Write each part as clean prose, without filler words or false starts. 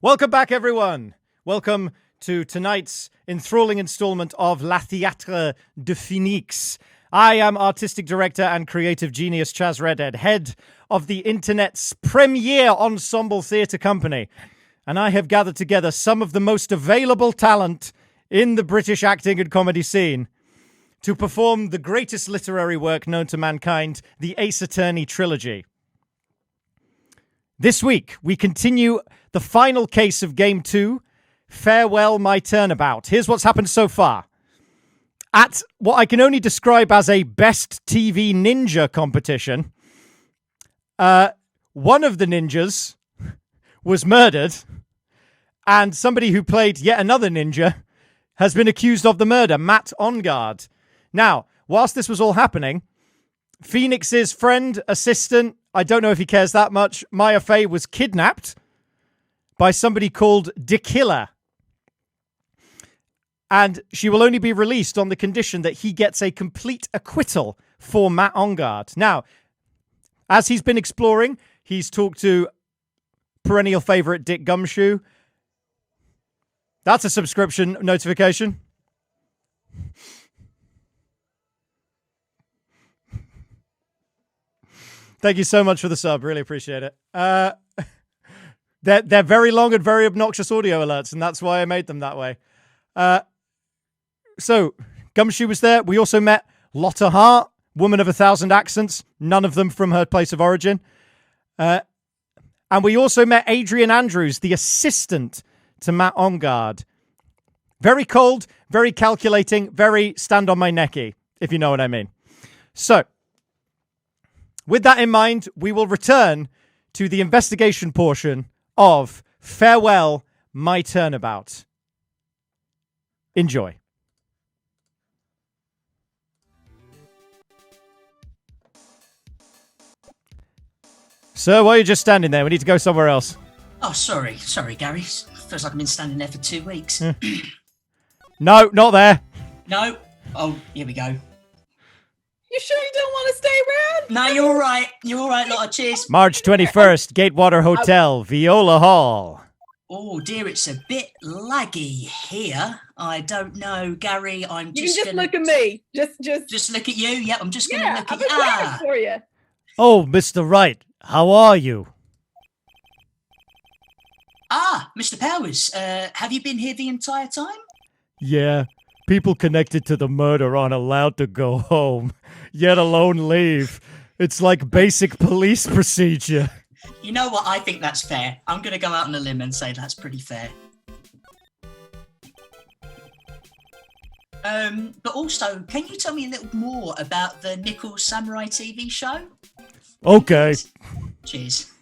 Welcome back, everyone. Welcome to tonight's enthralling installment of La Théâtre de Phénix. I am artistic director and creative genius Chaz Redhead, head of the internet's premier ensemble theatre company. And I have gathered together some of the most available talent in the British acting and comedy scene to perform the greatest literary work known to mankind, the Ace Attorney trilogy. This week, we continue the final case of Game 2, Farewell My Turnabout. Here's what's happened so far. At what I can only describe as a best TV ninja competition, one of the ninjas was murdered, and somebody who played yet another ninja has been accused of the murder, Matt Onguard. Now, whilst this was all happening, Phoenix's friend, assistant, I don't know if he cares that much, Maya Fey, was kidnapped by somebody called The Killer. And she will only be released on the condition that he gets a complete acquittal for Matt Onguard. Now, as he's been exploring, he's talked to perennial favourite Dick Gumshoe. That's a subscription notification. Thank you so much for the sub. Really appreciate it. They're very long and very obnoxious audio alerts, and that's why I made them that way. So, Gumshoe was there. We also met Lotta Hart, woman of 1,000 accents, none of them from her place of origin. And we also met Adrian Andrews, the assistant to Matt Onguard. Very cold, very calculating, very stand on my necky, if you know what I mean. So, with that in mind, we will return to the investigation portion of Farewell My Turnabout. Enjoy. Sir, why are you just standing there? We need to go somewhere else. Oh, sorry, Gary. Feels like I've been standing there for 2 weeks. No, not there. No. Oh, here we go. You sure you don't want to stay around? No, you're all right. You're all right, Lotta. Cheers. March 21st, Gatewater Hotel, Viola Hall. Oh, dear, it's a bit laggy here. I don't know, Gary. You can just look at me. Just look at you. Yep, I'm just going to look I at was you. waiting for you. Oh, Mr. Wright, how are you? Mr. Powers, have you been here the entire time? Yeah, people connected to the murder aren't allowed to go home, yet alone leave. It's like basic police procedure. You know what? I think that's fair. I'm going to go out on a limb and say that's pretty fair. But also, can you tell me a little more about the Nickel Samurai TV show? Okay. Cheers.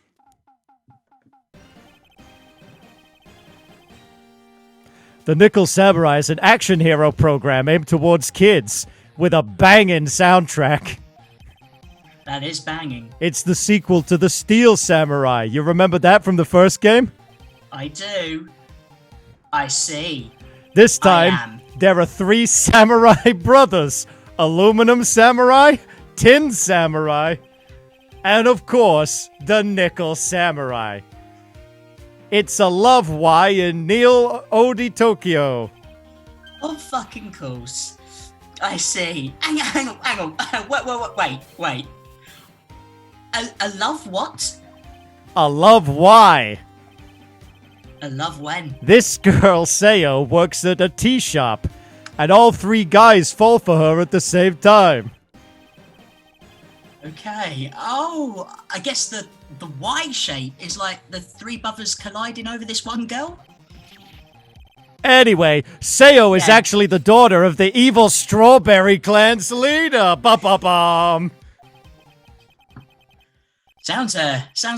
The Nickel Samurai is an action hero program aimed towards kids with a banging soundtrack. That is banging. It's the sequel to the Steel Samurai. You remember that from the first game? I do. I see. This time, there are 3 samurai brothers. Aluminum Samurai, Tin Samurai, and of course, the Nickel Samurai. It's a love why in Neil Odi Tokyo. Oh, fucking course. I see. Hang on. Wait. A love what? A love why? A love when? This girl, Sayo, works at a tea shop, and all 3 guys fall for her at the same time. Okay. Oh, I guess the Y shape is like the 3 brothers colliding over this one girl? Anyway, Sayo is actually the daughter of the evil Strawberry Clan's leader. Ba-ba-bum. Sounds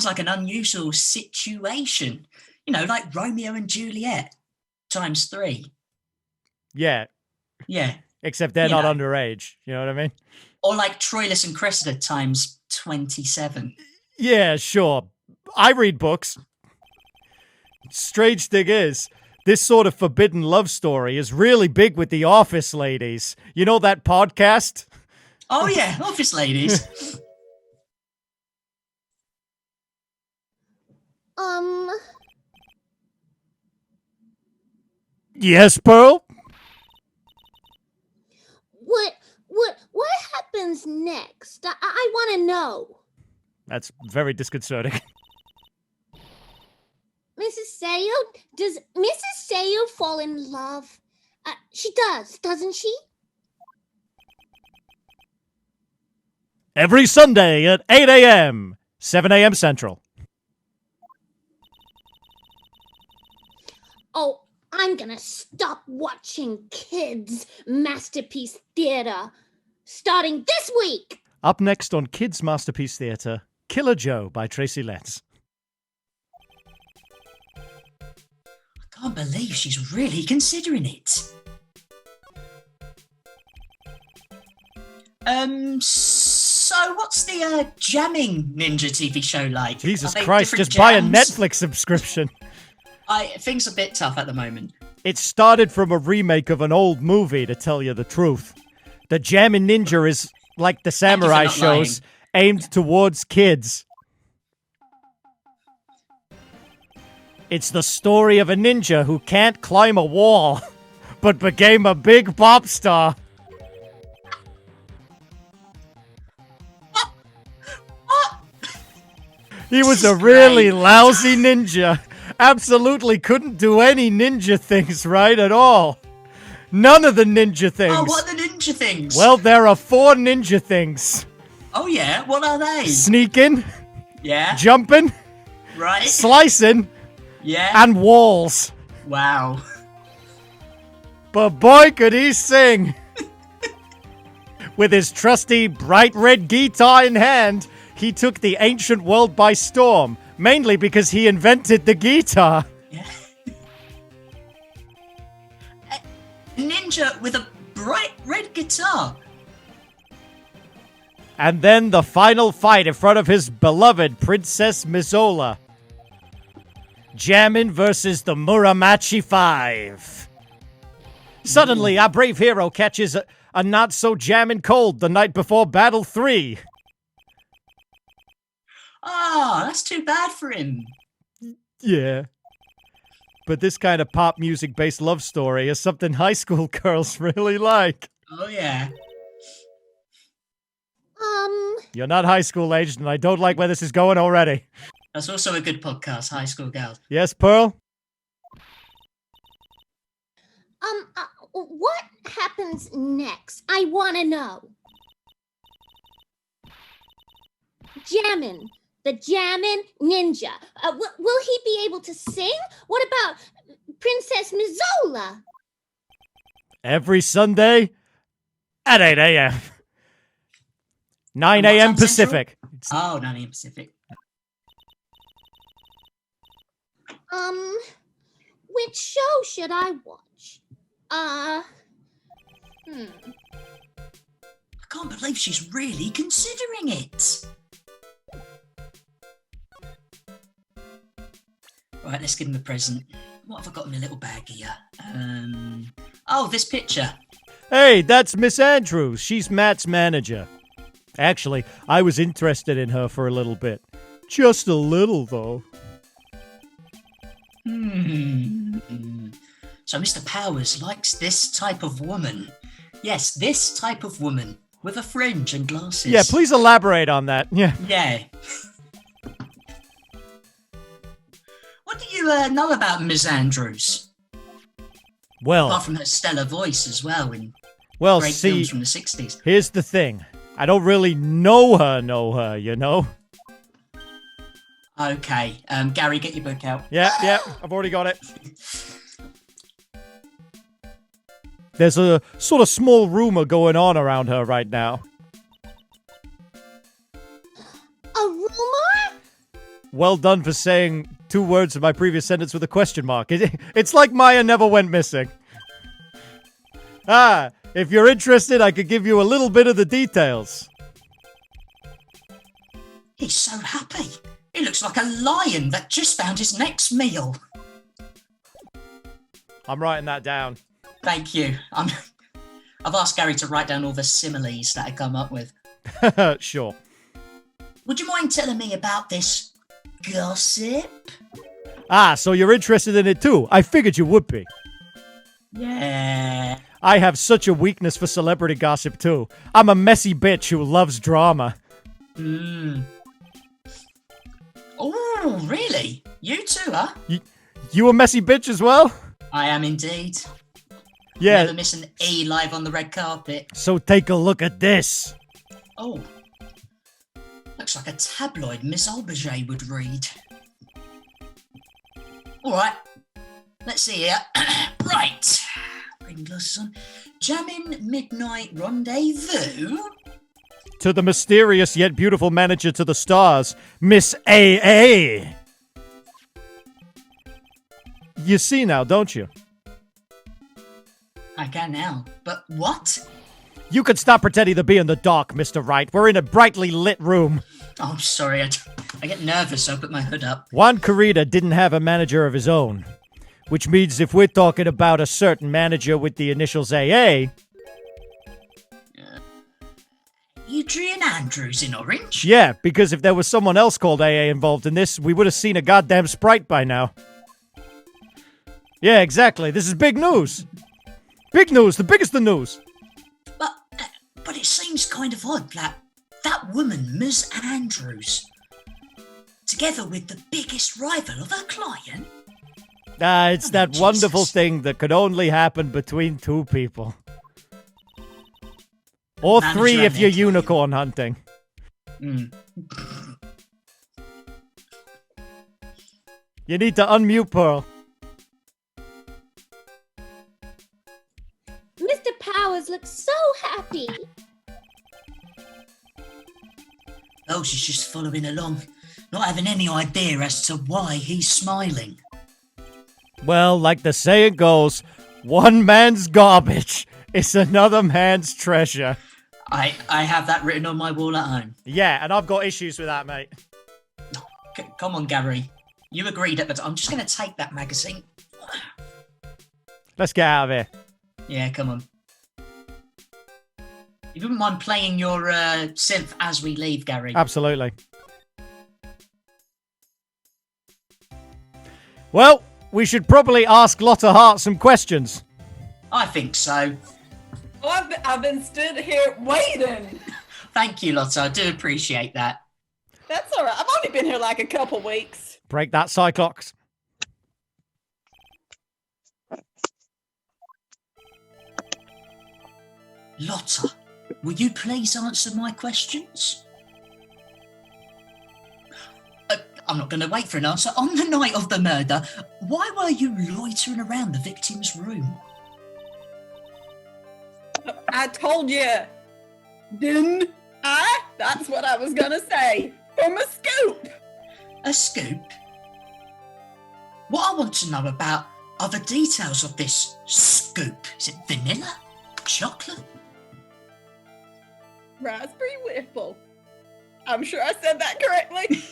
like an unusual situation. You know, like Romeo and Juliet times 3. Yeah. Yeah. Except they're not underage. You know what I mean? Or like Troilus and Cressida times 27. Yeah, sure. I read books. Strange thing is, this sort of forbidden love story is really big with the Office ladies. You know that podcast? Oh yeah, Office ladies. Yes, Pearl? What happens next? I want to know. That's very disconcerting. Mrs. Sayo, does Mrs. Sayo fall in love? She does, doesn't she? Every Sunday at 8 a.m., 7 a.m. Central. Oh, I'm gonna stop watching kids' masterpiece theater starting this week. Up next on Kids Masterpiece Theatre, Killer Joe by Tracy Letts. I can't believe she's really considering it. So what's the jamming ninja TV show like? Jesus Are they Christ, different just buy a jams? Netflix subscription. Things are a bit tough at the moment. It started from a remake of an old movie, to tell you the truth. The Jammin' Ninja is like the samurai not shows, aimed towards kids. It's the story of a ninja who can't climb a wall, but became a big pop star. What? He was This a is really great. lousy ninja. Absolutely couldn't do any ninja things right at all. None of the ninja things. Oh, what are the ninja things? Well, there are 4 ninja things. Oh yeah, what are they? Sneaking, Yeah, jumping, right. slicing, Yeah. and walls. Wow. But boy, could he sing! With his trusty bright red guitar in hand, he took the ancient world by storm, mainly because he invented the guitar. Yeah. A ninja with a bright red guitar. And then the final fight in front of his beloved Princess Mizola. Jammin' versus the Muramachi 5. Suddenly, our brave hero catches a not-so-jammin' cold the night before Battle 3. Oh, that's too bad for him. Yeah. But this kind of pop music-based love story is something high school girls really like. Oh yeah. You're not high school aged, and I don't like where this is going already. That's also a good podcast, High School Gals. Yes, Pearl? What happens next? I want to know. The Jammin' Ninja. Will he be able to sing? What about Princess Mizola? Every Sunday at 8 a.m. 9 And what's a.m. on Central? Pacific. Oh, 9 a.m. Pacific. Which show should I watch? I can't believe she's really considering it. Right, let's give him a present. What have I got in my little bag here? Oh, this picture. Hey, that's Miss Andrews. She's Matt's manager. Actually, I was interested in her for a little bit. Just a little, though. So Mr. Powers likes this type of woman. Yes, this type of woman with a fringe and glasses. Yeah, please elaborate on that. Yeah. Yeah. What do you know about Ms. Andrews? Well, Apart from her stellar voice as well in great see, films from the 60s. here's the thing. I don't really know her, you know? Okay, Gary, get your book out. Yeah, I've already got it. There's a sort of small rumor going on around her right now. A rumor? Well done for saying 2 words of my previous sentence with a question mark. It's like Maya never went missing. If you're interested, I could give you a little bit of the details. He's so happy. He looks like a lion that just found his next meal. I'm writing that down. Thank you. I've asked Gary to write down all the similes that I come up with. Sure. Would you mind telling me about this gossip? So you're interested in it too. I figured you would be. Yeah. I have such a weakness for celebrity gossip, too. I'm a messy bitch who loves drama. Oh, really? You too, huh? You a messy bitch as well? I am indeed. Yeah. Never miss an E live on the red carpet. So take a look at this. Oh. Looks like a tabloid Miss Aubergé would read. Alright. Let's see here. Right. Bring glasses on. Jamming Midnight Rendezvous. To the mysterious yet beautiful manager to the stars, Miss AA. You see now, don't you? I can now. But what? You could stop pretending to be in the dark, Mr. Wright. We're in a brightly lit room. Oh, I'm sorry. I get nervous, so I put my hood up. Juan Corrida didn't have a manager of his own. Which means if we're talking about a certain manager with the initials AA... Adrian Andrews in orange? Yeah, because if there was someone else called AA involved in this, we would have seen a goddamn Sprite by now. Yeah, exactly. This is big news. Big news. The biggest of news. But it seems kind of odd that that woman, Ms. Andrews, together with the biggest rival of her client... It's that Jesus. wonderful thing that could only happen between two people. Or Manager three if and you're their unicorn hunting. Mm. You need to unmute Pearl. Mr. Powers looks so happy. Oh, she's just following along, not having any idea as to why he's smiling. Well, like the saying goes, one man's garbage is another man's treasure. I have that written on my wall at home. Yeah, and I've got issues with that, mate. Come on, Gary. You agreed at the time. I'm just going to take that magazine. Let's get out of here. Yeah, come on. You wouldn't mind playing your synth as we leave, Gary? Absolutely. Well, we should probably ask Lotta Hart some questions. I think so. Oh, I've been stood here waiting. Thank you, Lotta. I do appreciate that. That's all right. I've only been here like a couple weeks. Break that Cyclox. Lotta, will you please answer my questions? I'm not going to wait for an answer. On the night of the murder, why were you loitering around the victim's room? I told you. Didn't I? That's what I was going to say. From a scoop. A scoop? What I want to know about are the details of this scoop. Is it vanilla? Chocolate? Raspberry Whipple. I'm sure I said that correctly.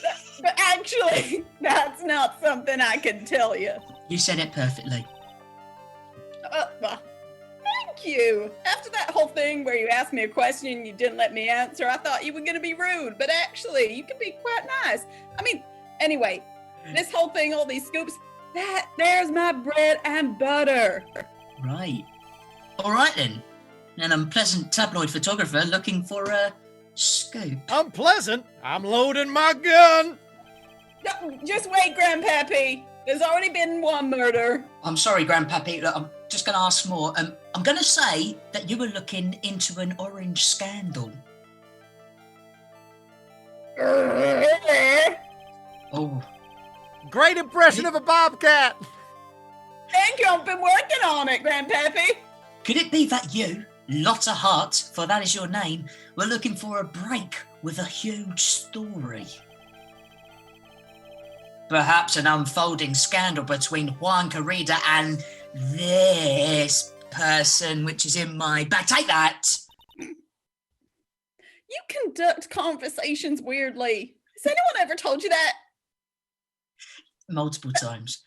But actually, that's not something I can tell you. You said it perfectly. Thank you. After that whole thing where you asked me a question and you didn't let me answer, I thought you were going to be rude. But actually, you can be quite nice. I mean, anyway, this whole thing, all these scoops, there's my bread and butter. Right. All right then. An unpleasant tabloid photographer looking for a scoop. Unpleasant? I'm loading my gun. No, just wait, Grandpappy. There's already been one murder. I'm sorry, Grandpappy. Look, I'm just going to ask more. I'm going to say that you were looking into an orange scandal. Oh. Great impression of a bobcat. Thank you. I've been working on it, Grandpappy. Could it be that you, Lotta Hart, for that is your name, were looking for a break with a huge story? Perhaps an unfolding scandal between Juan Corrida and this person, which is in my bag. Take that! You conduct conversations weirdly. Has anyone ever told you that? Multiple times.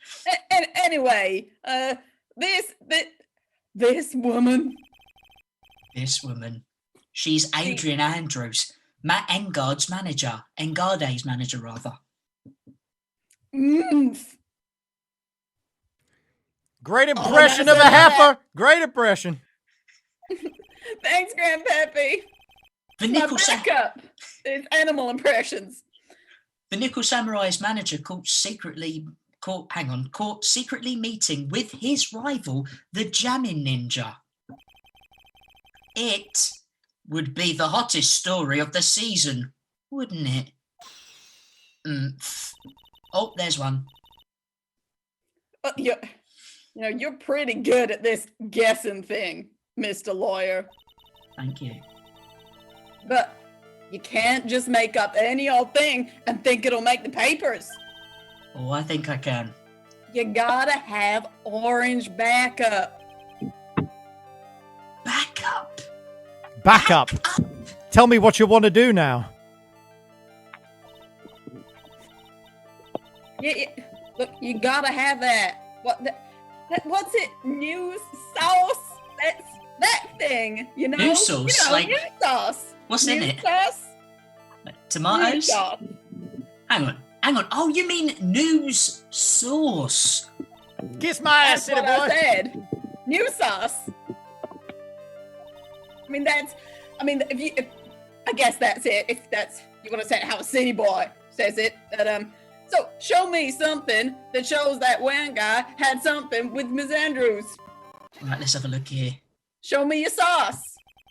Anyway, this woman. This woman. She's Adrian Andrews, Matt Engarde's manager. Engarde's manager, rather. Great impression that's of a another- heifer. Great impression. Thanks, Grandpappy. The My Nickel, backup is animal impressions. the Nickel Samurai's manager caught secretly meeting with his rival, the Jamming Ninja. It would be the hottest story of the season, wouldn't it? Oh, there's one. You're pretty good at this guessing thing, Mr. Lawyer. Thank you. But you can't just make up any old thing and think it'll make the papers. Oh, I think I can. You gotta have orange backup. Backup. Back up. Tell me what you want to do now. Yeah, look, you gotta have that. What's it? News sauce? That's that thing, you know? News sauce, like- news sauce. What's in News it? sauce? News Tomatoes? sauce. Hang on. Oh, you mean news sauce? Kiss my ass, That's city what I boy. said. News sauce. I guess that's it. If that's you want to say it how a city boy says it. But so show me something that shows that one guy had something with Ms. Andrews. Right, let's have a look here. Show me your sauce.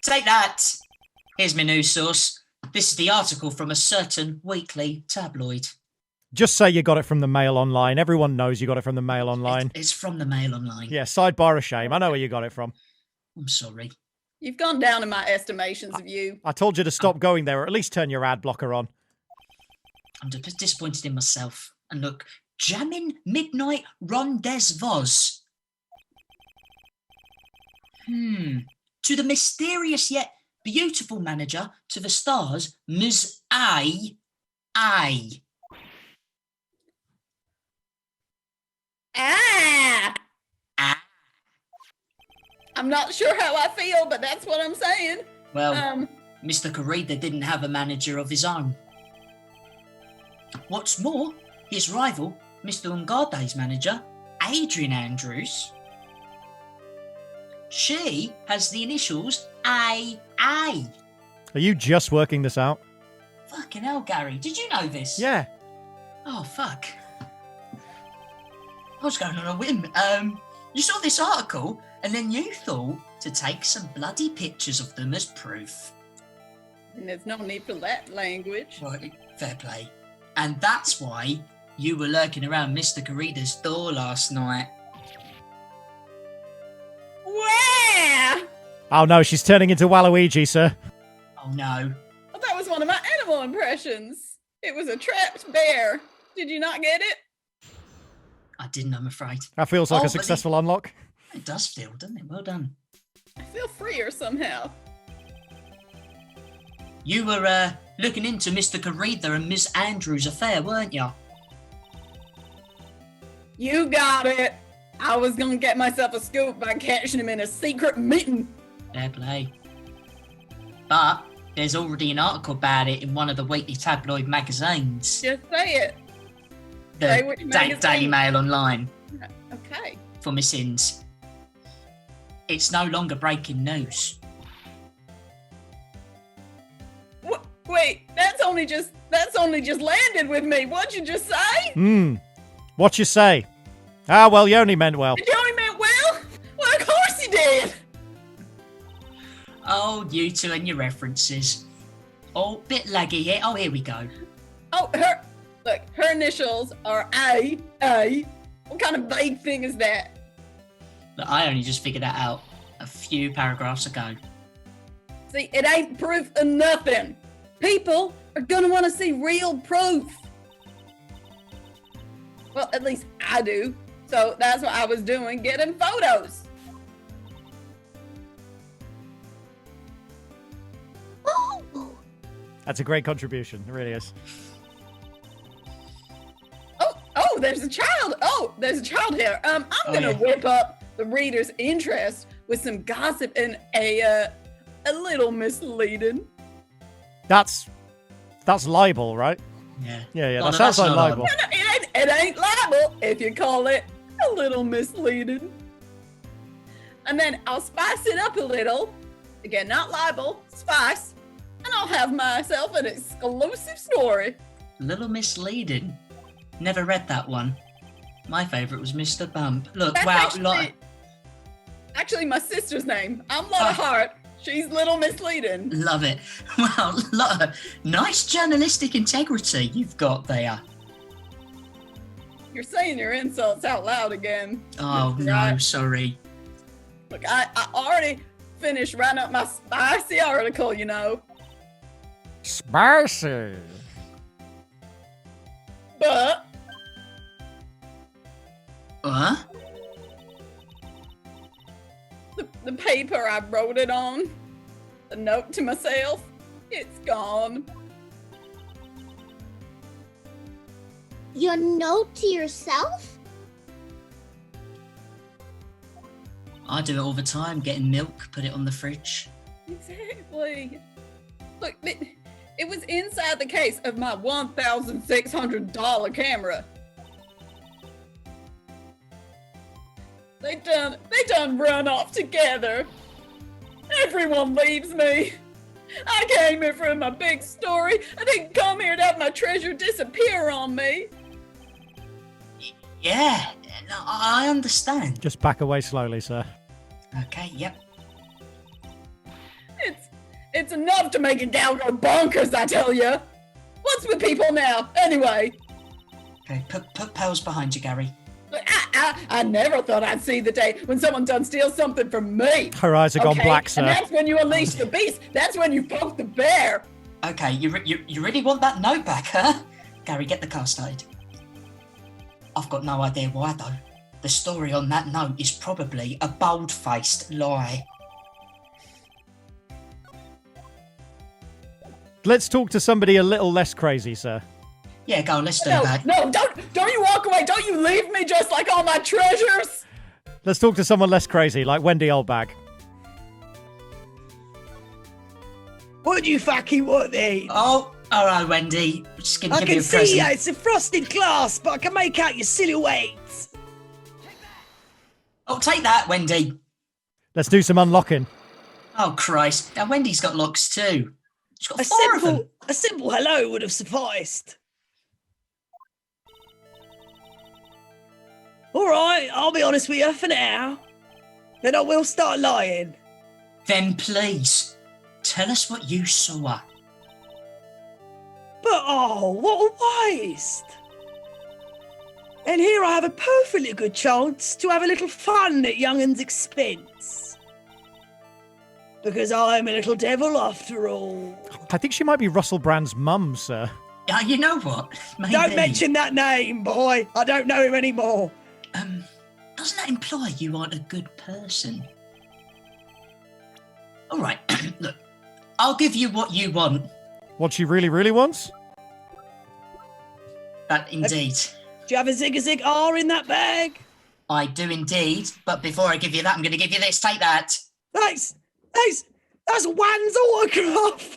Take that. Here's my news source. This is the article from a certain weekly tabloid. Just say you got it from the Mail Online. Everyone knows you got it from the Mail Online. It's from the Mail Online. Yeah, sidebar of shame. I know where you got it from. I'm sorry. You've gone down in my estimations of you. I told you to stop going there, or at least turn your ad blocker on. I'm just disappointed in myself. And look, Jamming Midnight Rendezvous. To the mysterious yet beautiful manager, to the stars, Ms. A. Ah! Ah. I'm not sure how I feel, but that's what I'm saying. Well, Mr. Corrida didn't have a manager of his own. What's more, his rival, Mr. Ungarde's manager, Adrian Andrews, she has the initials AA. Are you just working this out? Fucking hell, Gary. Did you know this? Yeah. Oh, fuck. I was going on a whim. You saw this article, and then you thought to take some bloody pictures of them as proof. And there's no need for that language. Right, fair play. And that's why you were lurking around Mr. Corrida's door last night. Wow! Oh no, she's turning into Waluigi, sir. Oh no. Well, that was one of my animal impressions. It was a trapped bear. Did you not get it? I didn't, I'm afraid. That feels like Oh, a but successful unlock. It does feel, doesn't it? Well done. I feel freer somehow. You were looking into Mr. Corrida and Miss Andrews' affair, weren't you? You got it. I was gonna get myself a scoop by catching him in a secret meeting. Fair play. But there's already an article about it in one of the weekly tabloid magazines. Just say it. Say The which magazine. Daily Mail Online Okay. for Miss Inns. It's no longer breaking news. Wait, that's only just landed with me. What'd you just say? What you say? Ah, well, you only meant well. You only meant well? Well, of course you did. Oh, you two and your references. Oh, bit laggy here. Oh, here we go. Oh, her initials are A. What kind of vague thing is that? Look, I only just figured that out a few paragraphs ago. See, it ain't proof of nothing. People are gonna want to see real proof. Well, at least I do. So that's what I was doing, getting photos. Oh, That's a great contribution. It really is. Oh, there's a child. Oh, there's a child here. I'm gonna yeah. whip up the reader's interest with some gossip and a little misleading. That's libel, right? Yeah. Yeah, Oh, that no, sounds that's like not libel. libel. It ain't libel if you call it a little misleading. and then I'll spice it up a little. Again, not libel, spice. And I'll have myself an exclusive story. A little misleading. Never read that one. My favourite was Mr. Bump. Look, That's wow, actually my sister's name. I'm Lotta Hart. She's Little Misleading. love it. Well, Lotta, nice journalistic integrity you've got there. You're saying your insults out loud again. Oh, Mr. no, Wright. sorry. Look, I already finished writing up my spicy article, you know. Spicy. But Huh? the paper I wrote it on, the note to myself, it's gone. Your note to yourself? I do it all the time, getting milk, put it on the fridge. Exactly. Look, it was inside the case of my $1,600 camera. They done run off together. Everyone leaves me. I came here for my big story. I didn't come here to have my treasure disappear on me. Yeah, no, I understand. Just back away slowly, sir. Okay, yep. It's enough to make a gal go bonkers, I tell you. What's with people now, anyway? Okay, put pearls behind you, Gary. Look, I never thought I'd see the day when someone done steal something from me. Her eyes have gone black, sir. And that's when you unleash the beast. That's when you poke the bear. Okay, you really want that note back, huh? Gary, get the car started. I've got no idea why, though. The story on that note is probably a bold-faced lie. Let's talk to somebody a little less crazy, sir. Yeah, go, let's do No, that. no, don't you walk away. Don't you leave me just like all my treasures. Let's talk to someone less crazy, like Wendy Oldbag. What do you fucking want then? Oh, all right, Wendy. Just gonna I give can you a see present. you, it's a frosted glass, but I can make out your silhouettes. Oh, take that, Wendy. Let's do some unlocking. Oh, Christ. Now, Wendy's got locks too. She's got four of them. A simple hello would have sufficed. All right, I'll be honest with you for now. Then I will start lying. Then please, tell us what you saw. But oh, what a waste. And here I have a perfectly good chance to have a little fun at youngun's expense. Because I'm a little devil after all. I think she might be Russell Brand's mum, sir. You know what? Maybe. Don't mention that name, boy. I don't know him anymore. Doesn't that imply you aren't a good person? All right, look, I'll give you what you want. What she really, really wants? That indeed. Do you have a Zig R in that bag? I do indeed, but before I give you that, I'm going to give you this. Take that. That's Wan's autograph.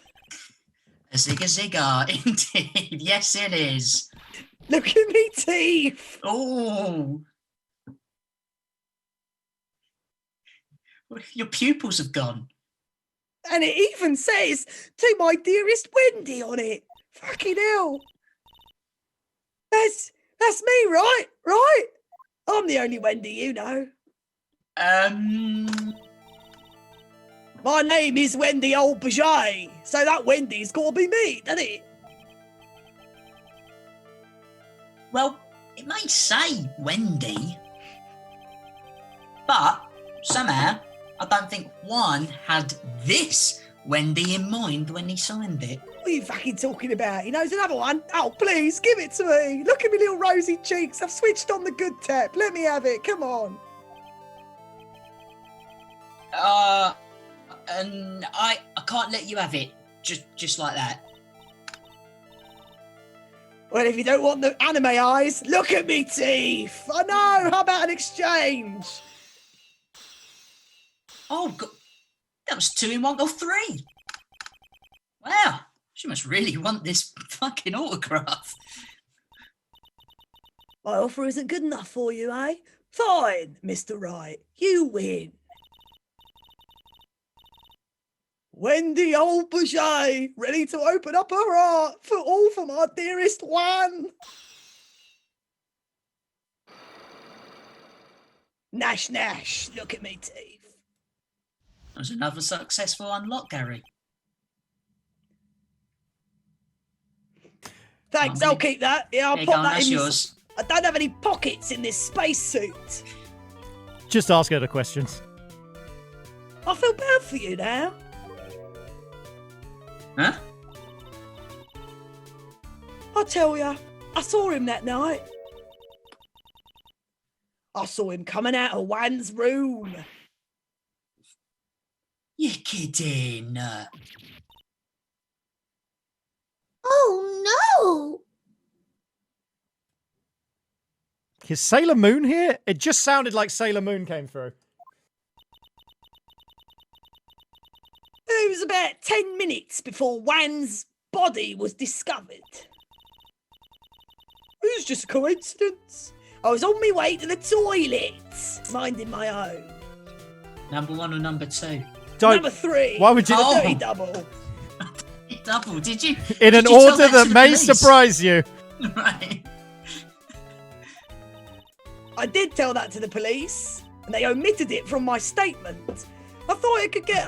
A cigar, indeed. Yes, it is. Look at me teeth. Oh. Your pupils have gone. And it even says, to my dearest Wendy on it. Fucking hell. That's me, right? Right? I'm the only Wendy you know. My name is Wendy Aubergine, so that Wendy's got to be me, doesn't it? Well, it may say Wendy, but somehow I don't think Juan had this Wendy in mind when he signed it. What are you fucking talking about? He knows another one. Oh, please, give it to me. Look at me little rosy cheeks. I've switched on the good tap. Let me have it. Come on. And I can't let you have it just like that. Well, if you don't want the anime eyes, look at me teeth. I know. How about an exchange? Oh, God. That was 2 in 1 or 3. Wow, she must really want this fucking autograph. My offer isn't good enough for you, eh? Fine, Mr. Wright. You win. Wendy Auberger, ready to open up her heart for my dearest one. Nash, Nash, look at me teeth. There's another successful unlock, Gary. Thanks, Oh, I'll keep that. Yeah, I'll There you pop go, that that's in. yours. I don't have any pockets in this spacesuit. Just ask her the questions. I feel bad for you now. Huh? I tell ya, I saw him that night. I saw him coming out of Wan's room. You're kidding. Oh no! Is Sailor Moon here? It just sounded like Sailor Moon came through. It was about 10 minutes before Wan's body was discovered. It was just a coincidence. I was on my way to the toilet, minding my own. Number 1 or number 2? Number 3. Why would you- A dirty double. Double, did you? In did an you tell order to that the may police? surprise you. Right. I did tell that to the police, and they omitted it from my statement. I thought I could get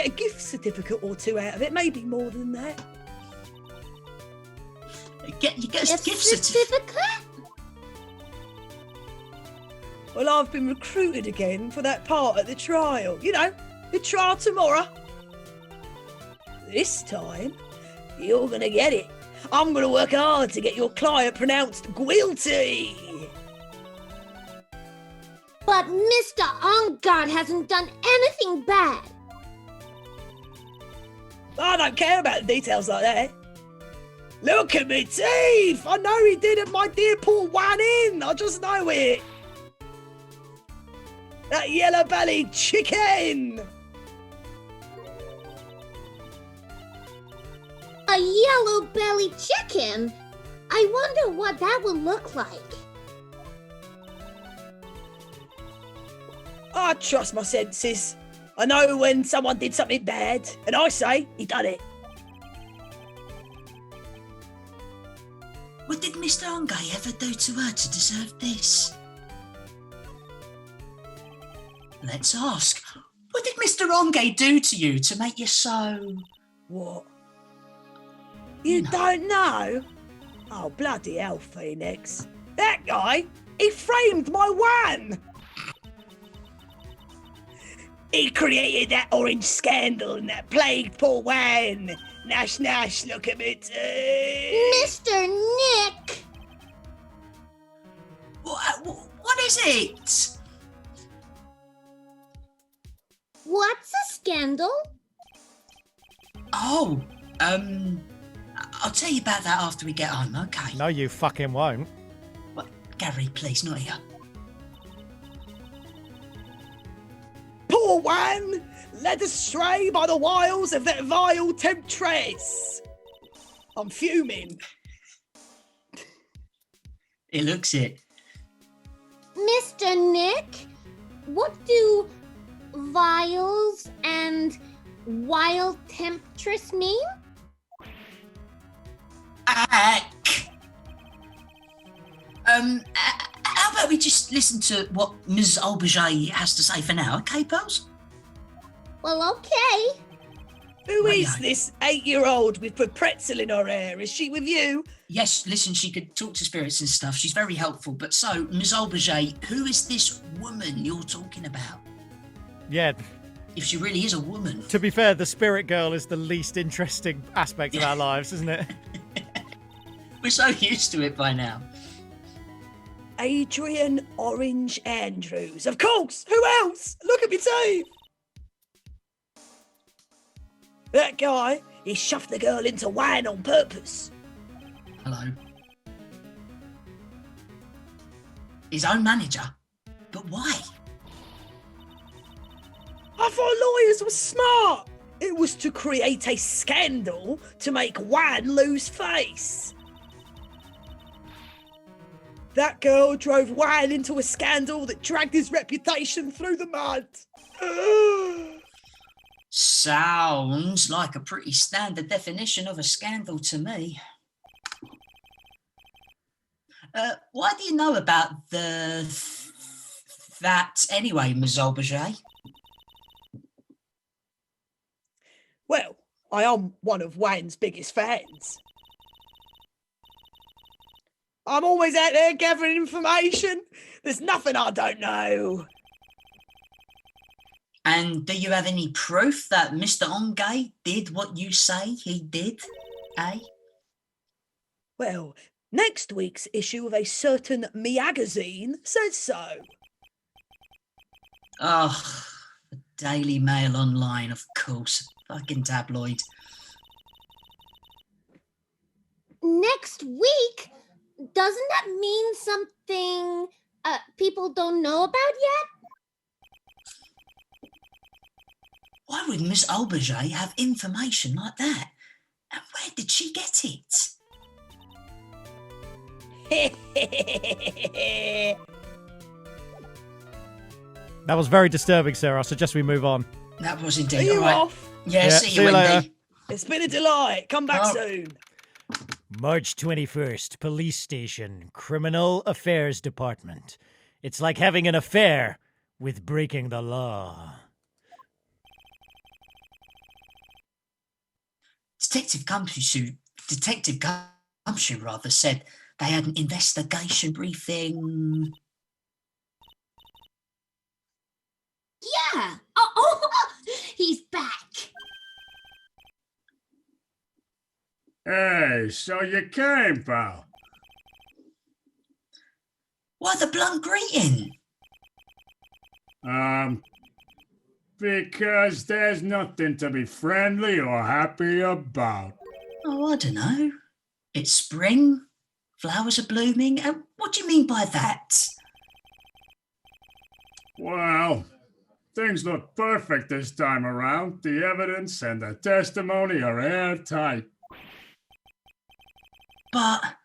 a gift certificate or 2 out of it, maybe more than that. You get a gift certificate. certificate? Well, I've been recruited again for that part at the trial. You know, the trial tomorrow. This time, you're gonna get it. I'm gonna work hard to get your client pronounced guilty. But Mr. Ongard hasn't done anything bad. I don't care about the details like that. Look at me teeth! I know he didn't, my dear poor Wan in. I just know it. That yellow-bellied chicken! A yellow-bellied chicken? I wonder what that would look like. I trust my senses. I know when someone did something bad, and I say he done it. What did Mr. Ongay ever do to her to deserve this? Let's ask. What did Mr. Ongay do to you to make you so... What? You No. don't know? Oh, bloody hell, Phénix. That guy, he framed my Wan! He created that orange scandal and that plagued poor Wan. Nash, Nash, look at me too. Mr. Nick! What is it? What's a scandal? Oh, I'll tell you about that after we get home, okay? No, you fucking won't. What? Gary, please, not here. Poor Wan, led astray by the wiles of that vile temptress. I'm fuming. It looks it. Mr. Nick, what do vials and wild temptress mean? How about we just listen to what Ms. Auberger has to say for now, okay, pals? Well, okay. Who is Righto. this 8-year-old with a pretzel in her hair? Is she with you? Yes, listen, she could talk to spirits and stuff. She's very helpful. But so, Ms. Auberger, who is this woman you're talking about? Yeah, If she really is a woman. to be fair, the spirit girl is the least interesting aspect of Yeah. our lives, isn't it? We're so used to it by now. Adrian Orange Andrews. Of course! Who else? Look at me teeth! That guy, he shoved the girl into wine on purpose. Hello. His own manager? But why? I thought lawyers were smart. It was to create a scandal to make Wan lose face. That girl drove Wan into a scandal that dragged his reputation through the mud. Sounds like a pretty standard definition of a scandal to me. Why do you know about that anyway, Ms. Auberger? Well, I am one of Wayne's biggest fans. I'm always out there gathering information. There's nothing I don't know. And do you have any proof that Mr. Ongay did what you say he did, eh? Well, next week's issue of a certain magazine says so. Oh, the Daily Mail Online, of course. Fucking tabloid. Next week? Doesn't that mean something people don't know about yet? Why would Miss Auberger have information like that? And where did she get it? That was very disturbing, Sarah. I suggest we move on. That was Are indeed. you All right. off? Yeah, see you, later. Wendy. It's been a delight. Come back Oh. soon. March 21st, Police Station, Criminal Affairs Department. It's like having an affair with breaking the law. Detective Gumshoe said they had an investigation briefing. Yeah. Oh, he's back. Hey, so you came, pal. Why the blunt greeting? Because there's nothing to be friendly or happy about. Oh, I don't know. It's spring, flowers are blooming. What do you mean by that? Well, things look perfect this time around. The evidence and the testimony are airtight. But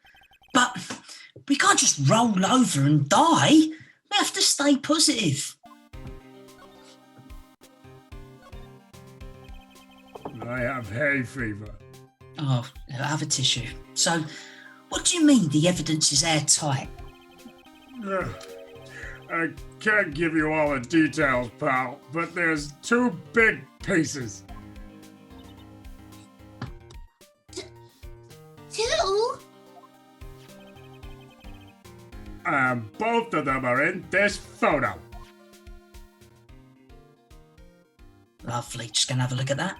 we can't just roll over and die. We have to stay positive. I have hay fever. Oh, have a tissue. So, what do you mean the evidence is airtight? I can't give you all the details, pal, but there's two big pieces. Two? And both of them are in this photo. Lovely. Just gonna have a look at that.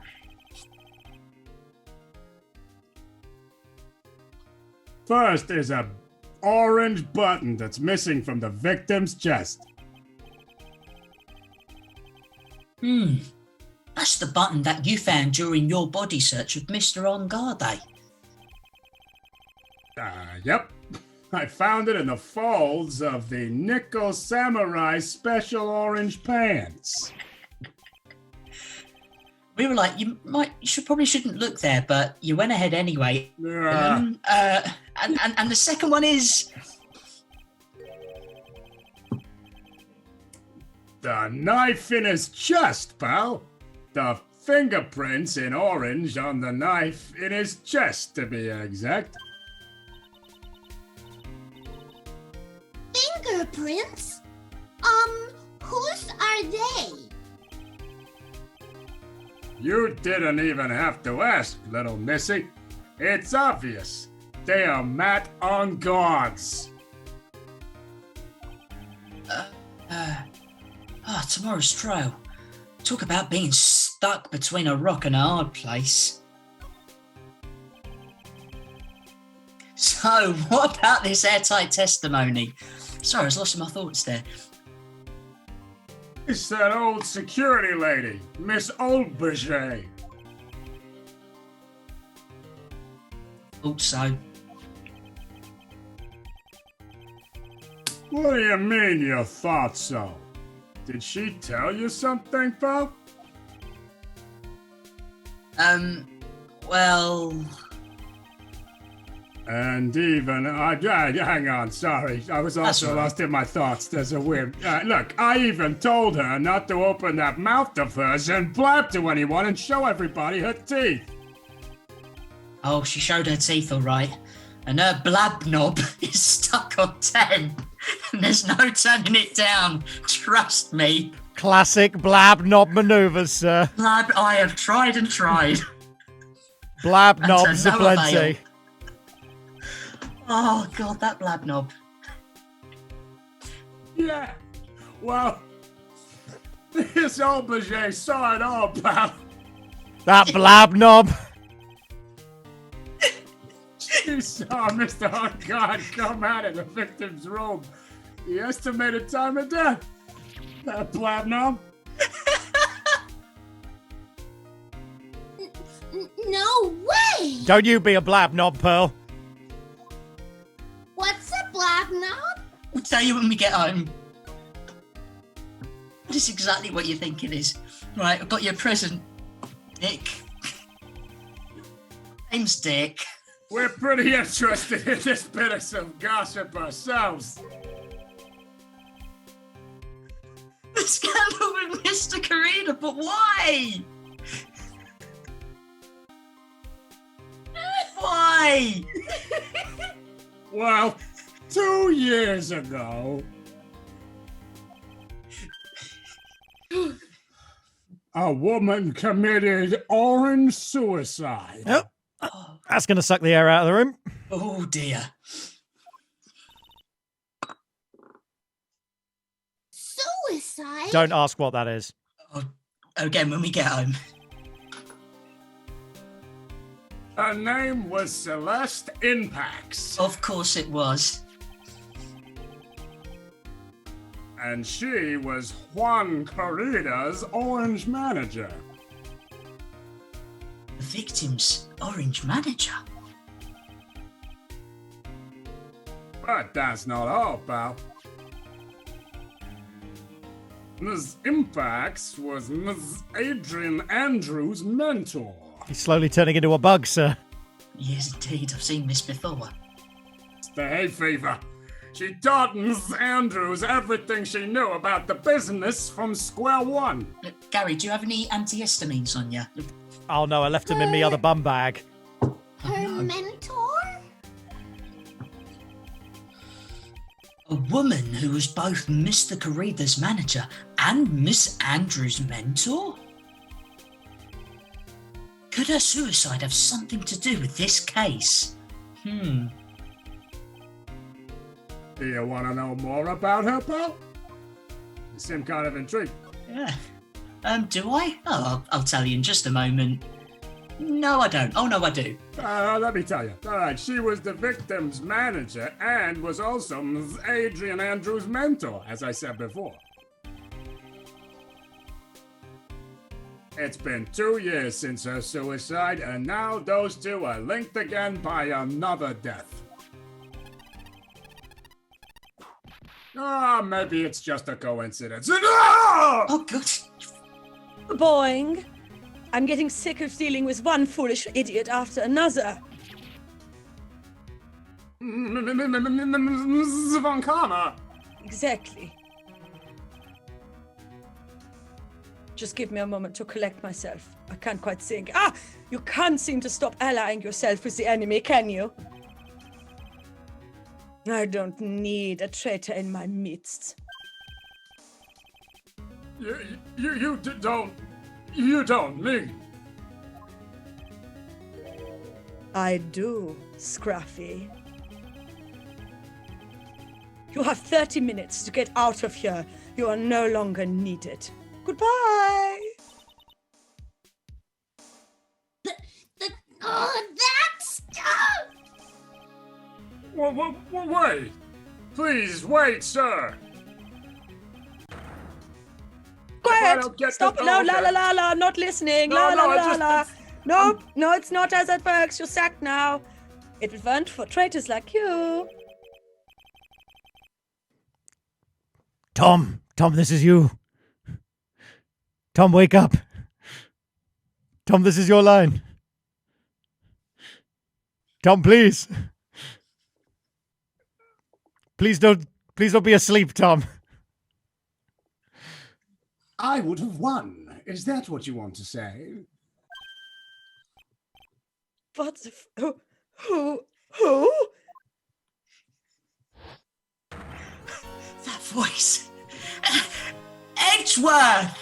First is a orange button that's missing from the victim's chest. That's the button that you found during your body search of Mr. Ongade. Yep. I found it in the folds of the Nickel Samurai Special Orange Pants. We were like, you probably shouldn't look there, but you went ahead anyway. And the second one is the knife in his chest, pal. The fingerprints in orange on the knife in his chest, to be exact. Fingerprints? Whose are they? You didn't even have to ask, little missy. It's obvious. They are Matt Ongaard's. tomorrow's trail. Talk about being stuck between a rock and a hard place. So, what about this airtight testimony? Sorry, I was lost in my thoughts there. It's that old security lady, Miss Auberger. Thought so. What do you mean you thought so? Did she tell you something, pal? Well... And even, hang on, sorry. I was also all right. lost in my thoughts. There's a weird, look, I even told her not to open that mouth of hers and blab to anyone and show everybody her teeth. Oh, she showed her teeth all right. And her blab knob is stuck on 10. And there's no turning it down. Trust me. Classic blab knob manoeuvres, sir. Blab, I have tried and tried. Blab And to knobs no aplenty. avail. Oh, God, that blab knob. Yeah, well, this aubergine saw it all, pal. That blab knob. She saw Mr. Hungard come out of the victim's room. The estimated time of death. That blab knob. No way! Don't you be a blab knob, Pearl. What's a blab knob? I'll tell you when we get home. That is exactly what you think it is. Right, I've got your present, Dick. Name's Dick. We're pretty interested in this bit of some gossip ourselves. The scandal with Mr. Karina, but why? Why? Well, 2 years ago, a woman committed orange suicide. Oh, that's going to suck the air out of the room. Oh dear. Suicide? Don't ask what that is. Oh, again, when we get home. Her name was Celeste Impax, Of course it was. and she was Juan Corrida's orange manager. The victim's orange manager. But that's not all, pal. Ms. Impax was Ms. Adrian Andrews' mentor. He's slowly turning into a bug, sir. Yes, indeed. I've seen this before. It's the hay fever. She taught Ms. Andrews everything she knew about the business from square one. Gary, do you have any antihistamines on you? Oh no, I left him in the other bum bag. Her mentor? A woman who was both Mr. Corrida's manager and Miss Andrews' mentor? Could her suicide have something to do with this case? Do you want to know more about her, pal? You seem kind of intrigued. Yeah. Do I? Oh, I'll tell you in just a moment. No, I don't. Oh, no, I do. Let me tell you. All right, she was the victim's manager and was also Ms. Adrian Andrews' mentor, as I said before. It's been 2 years since her suicide, and now those two are linked again by another death. Maybe it's just a coincidence. Oh, good. Boing. I'm getting sick of dealing with one foolish idiot after another. Mrs. Von Karma. Exactly. Just give me a moment to collect myself. I can't quite think. You can't seem to stop allying yourself with the enemy, can you? I don't need a traitor in my midst. You don't mean. I do, Scruffy. You have 30 minutes to get out of here. You are no longer needed. Goodbye. That's... Wait. Please wait, sir. Quiet! don't get Stop! the- No, okay. la la la la, not listening. No, La la no, I la just- la. Nope, no, it's not as it works. You're sacked now. It weren't for traitors like you. Tom, this is you. Tom, wake up. Tom, this is your line. Tom, please. Please don't be asleep, Tom. I would have won. Is that what you want to say? What? Who? That voice. Edgeworth!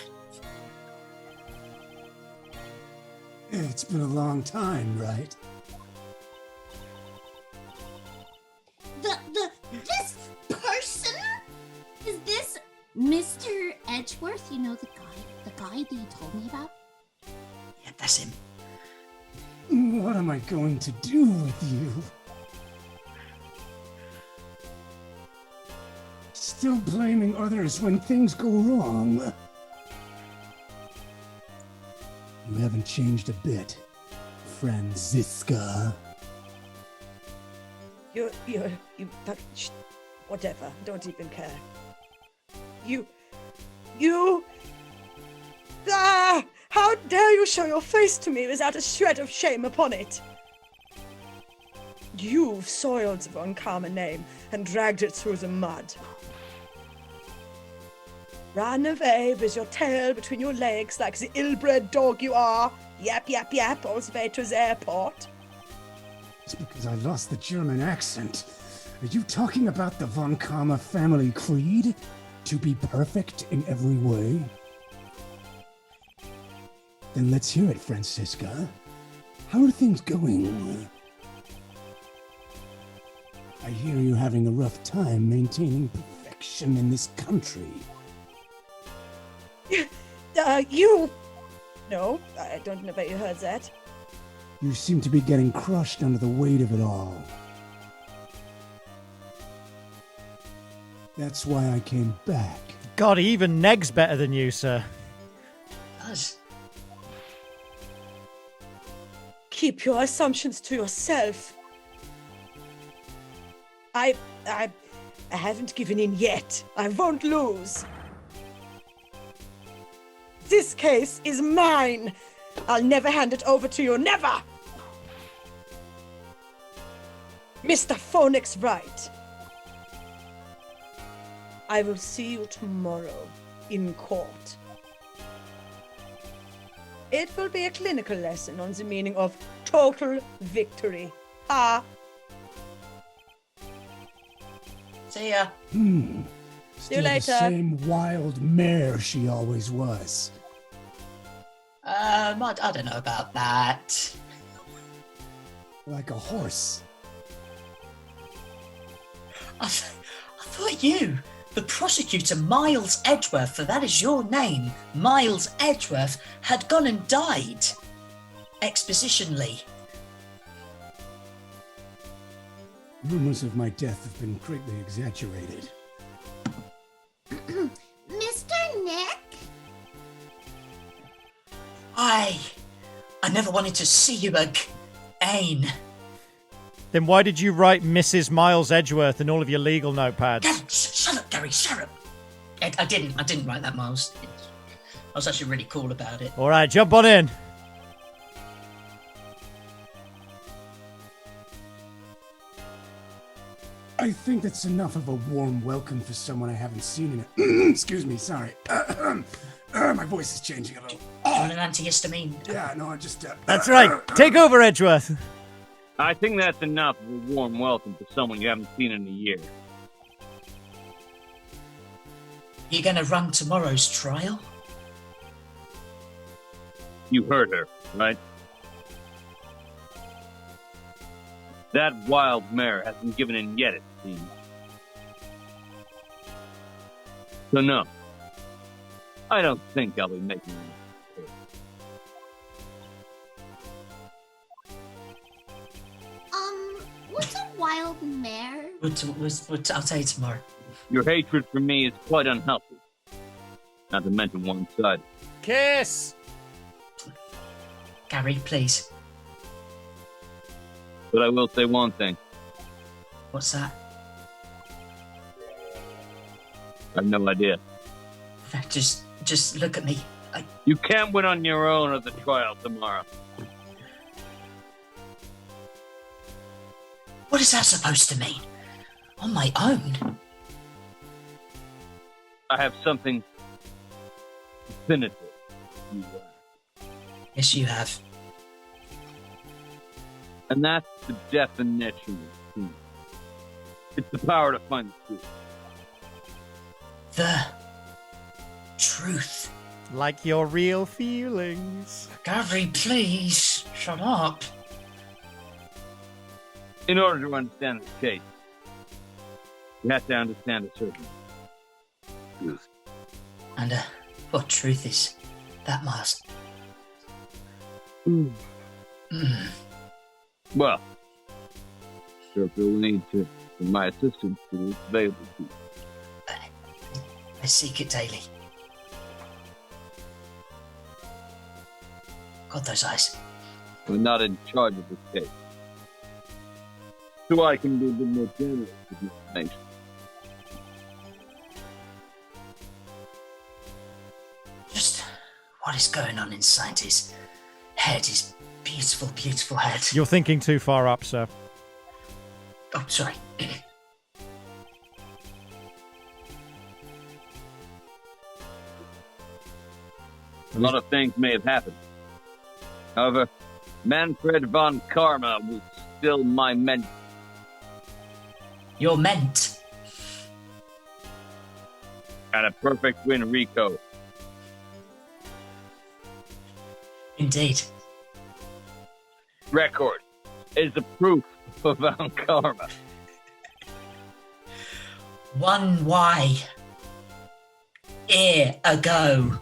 It's been a long time, right? This person? Is this Mr. Edgeworth? You know, the guy that you told me about? Yeah, that's him. What am I going to do with you? Still blaming others when things go wrong. You haven't changed a bit, Franziska. Whatever. Don't even care. How dare you show your face to me without a shred of shame upon it? You've soiled the Von Karma name and dragged it through the mud. Ran away with your tail between your legs like the ill-bred dog you are. Yap, yap, yap, all the way to the airport. It's because I lost the German accent. Are you talking about the Von Karma family creed? To be perfect in every way? Then let's hear it, Franziska. How are things going? I hear you're having a rough time maintaining perfection in this country. No, I don't know if you heard that. You seem to be getting crushed under the weight of it all. That's why I came back. God, even Neg's better than you, sir. Does. Keep your assumptions to yourself. I haven't given in yet. I won't lose. This case is mine. I'll never hand it over to you. Never! Mr. Phoenix right. I will see you tomorrow in court. It will be a clinical lesson on the meaning of total victory. Ha! See ya. See you later. The same wild mare she always was. I don't know about that. Like a horse. I thought you, the prosecutor Miles Edgeworth, for that is your name, Miles Edgeworth, had gone and died. Expositionally. Rumors of my death have been greatly exaggerated. Mr. Nick? I never wanted to see you again. Then why did you write Mrs. Miles Edgeworth in all of your legal notepads? Gary, shut up, Gary, shut up. I didn't write that, Miles. I was actually really cool about it. All right, jump on in. I think that's enough of a warm welcome for someone I haven't seen in a... Excuse me, sorry. My voice is changing a little. Do you want an antihistamine? Yeah, no, I just... That's right. Take over, Edgeworth. I think that's enough of a warm welcome for someone you haven't seen in a year. You gonna run tomorrow's trial? You heard her, right? That wild mare hasn't given in yet, it seems. So no, I don't think I'll be making any mistake. What's a wild mare? I'll tell you tomorrow. Your hatred for me is quite unhealthy. Not to mention one-sided. Kiss. Gary, please. But I will say one thing. What's that? I have no idea. Just look at me. You can't win on your own at the trial tomorrow. What is that supposed to mean? On my own? I have something definitive. Yes, you have. And that's the definition of truth. It's the power to find the truth. The truth. Like your real feelings. Gary, please, shut up. In order to understand this case, you have to understand a certain truth. And what truth is that, Miles? Well, sure, if you'll need to, for my assistance, it's available to you. I seek it daily. God, those eyes. We're not in charge of this case. So I can be a bit more generous with the information. Just what is going on inside his head, his beautiful, beautiful head? You're thinking too far up, sir. Oh, sorry. A lot of things may have happened. However, Manfred von Karma was still my mentor. You're meant. Got a perfect win, Rico. Indeed. Record is the proof of von Karma. 1 year ago.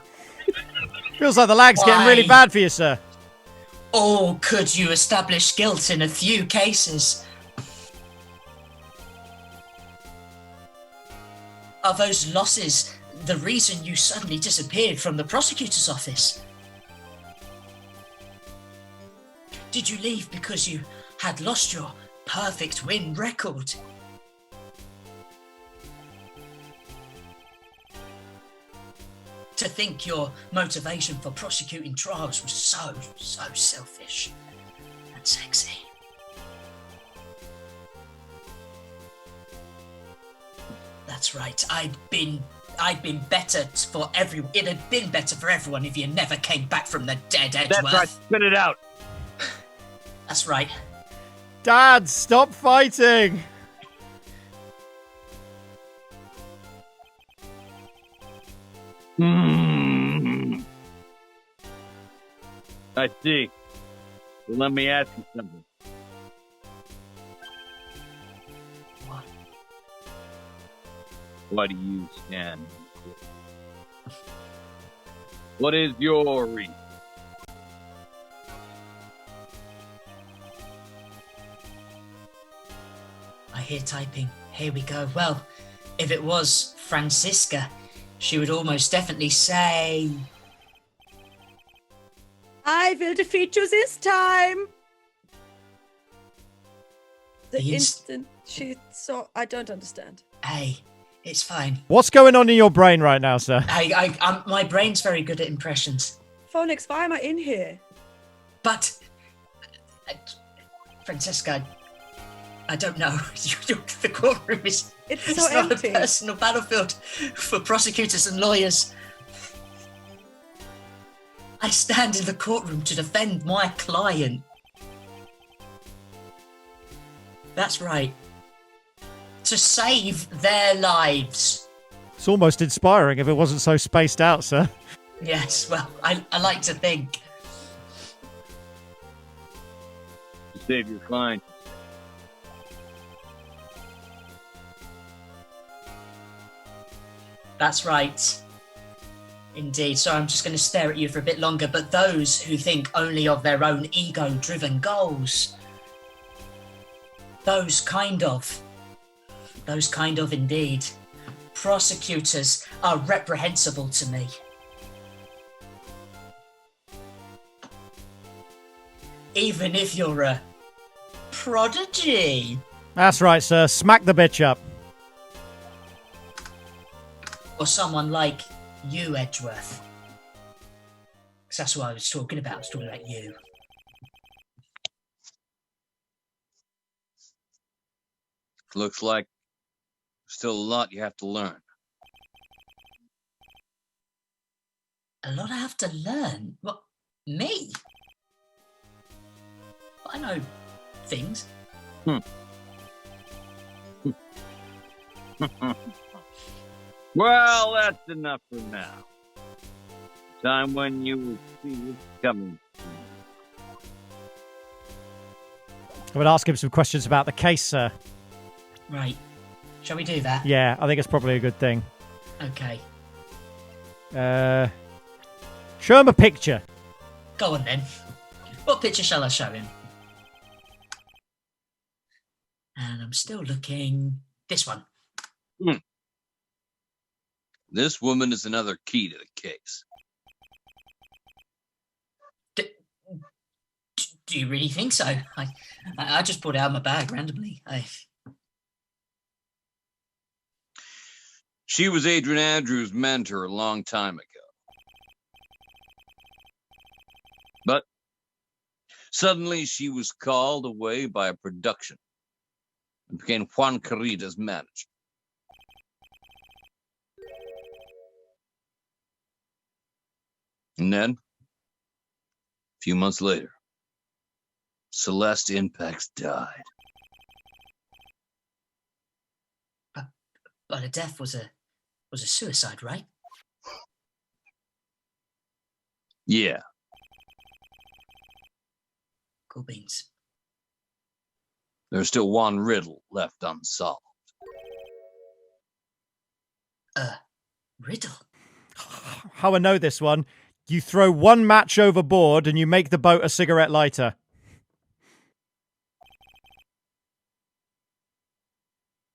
Feels like the lag's getting really Why? bad for you, sir. Or could you establish guilt in a few cases? Are those losses the reason you suddenly disappeared from the prosecutor's office? Did you leave because you had lost your perfect win record? To think your motivation for prosecuting trials was so selfish and sexy. That's right. I'd been better for everyone. It had been better for everyone if you never came back from the dead Edgeworth. That's right, spit it out. That's right. Dad, stop fighting. I see. Well, let me ask you something. What? What do you stand for? What is your reason? I hear typing. Here we go. Well, if it was Francisca, she would almost definitely say... I will defeat you this time. The The instant she saw, I don't understand. Hey, it's fine. What's going on in your brain right now, sir? My brain's very good at impressions. Phoenix, why am I in here? But, Francesca, I don't know. The courtroom is It's it's so not empty. a personal battlefield for prosecutors and lawyers. I stand in the courtroom to defend my client. That's right. To save their lives. It's almost inspiring if it wasn't so spaced out, sir. Yes, well, I like to think. To save your client. That's right. Indeed. So I'm just going to stare at you for a bit longer. But those who think only of their own ego-driven goals, those kind of indeed, prosecutors are reprehensible to me. Even if you're a prodigy. That's right, sir. Smack the bitch up. Or someone like you, Edgeworth. Because that's what I was talking about. I was talking about you. Looks like Still a lot you have to learn. A lot I have to learn. What? Me? I know things. Well, that's enough for now. Time when you will see what's coming. I would ask him some questions about the case, sir. Right. Shall we do that? Yeah, I think it's probably a good thing. Okay. Show him a picture. Go on then. What picture shall I show him? And I'm still looking. This one. This woman is another key to the case. Do you really think so? I just pulled it out of my bag randomly. She was Adrian Andrews' mentor a long time ago. But suddenly she was called away by a production and became Juan Carrida's manager. And then, a few months later, Celeste Impacts died. But her death was a suicide, right? Yeah. Cool beans. There's still one riddle left unsolved. Riddle? How I know this one. You throw one match overboard and you make the boat a cigarette lighter.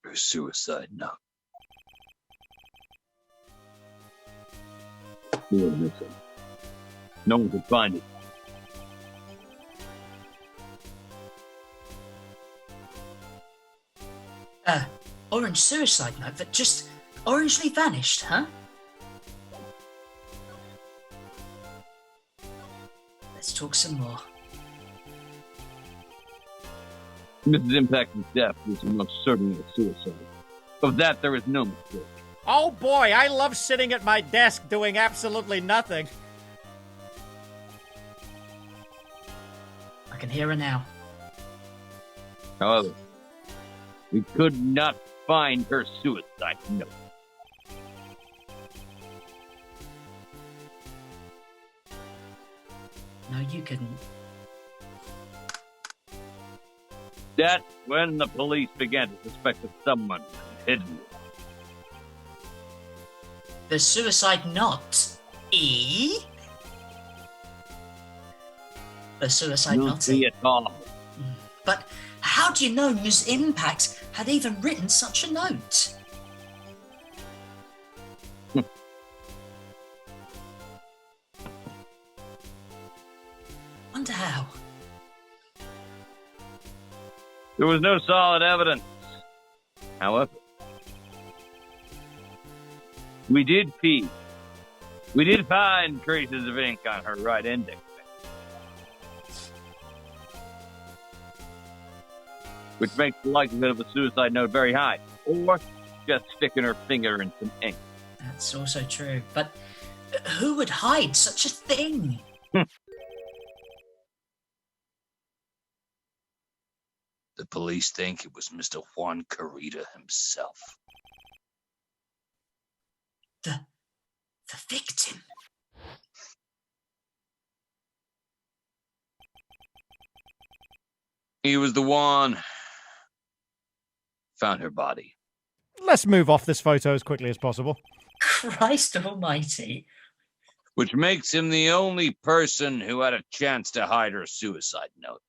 Her suicide note. You were missing. No one could find it. Orange suicide note that just orangely vanished, huh? Let's talk some more. Mrs. Impact's death was most certainly a suicide. Of that, there is no mistake. Oh boy, I love sitting at my desk doing absolutely nothing. I can hear her now. However, we could not find her suicide note. No, you couldn't. That's when the police began to suspect that someone had hidden it. The suicide knot. E? The suicide You'll knot. see it all. But how do you know Ms. Impact had even written such a note? Wonder how. There was no solid evidence. However, we did pee. We did find traces of ink on her right index finger, which makes the likelihood of a suicide note very high, or just sticking her finger in some ink. That's also true. But who would hide such a thing? The police think it was Mr. Juan Carrida himself. The victim. He was the one. Found her body. Let's move off this photo as quickly as possible. Christ almighty. Which makes him the only person who had a chance to hide her suicide note.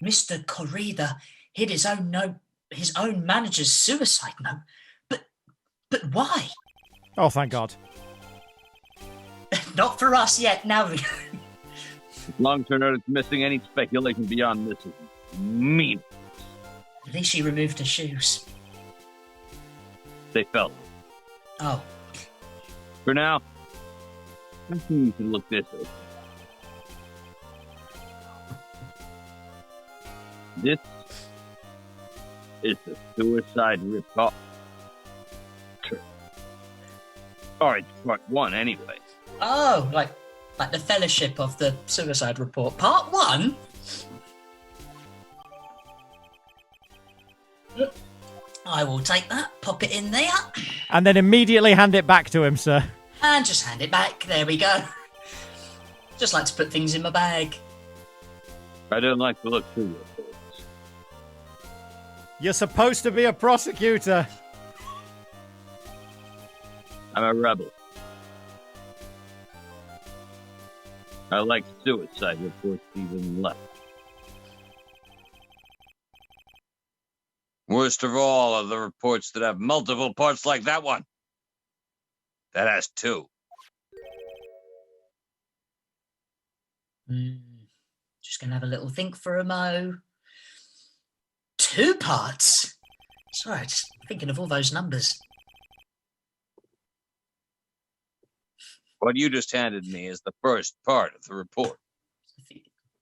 Mr. Corrida hid his own note, his own manager's suicide note. But why? Oh, thank God. Not for us yet, now. Long-term notice missing, any speculation beyond this is mean. At least she removed her shoes. They fell. Oh. For now, I think you can look this over. This is the suicide report. Alright, part 1 anyway. Oh, like the Fellowship of the Suicide Report, Part 1? I will take that, pop it in there, And then immediately hand it back to him, sir. and just hand it back. There we go. Just like to put things in my bag. I don't like to look through reports. You're supposed to be a prosecutor. I'm a rebel. I like suicide reports even less. Worst of all are the reports that have multiple parts like that one. That has 2. Just gonna have a little think for a mo. 2 parts? Sorry, just thinking of all those numbers. What you just handed me is the first part of the report.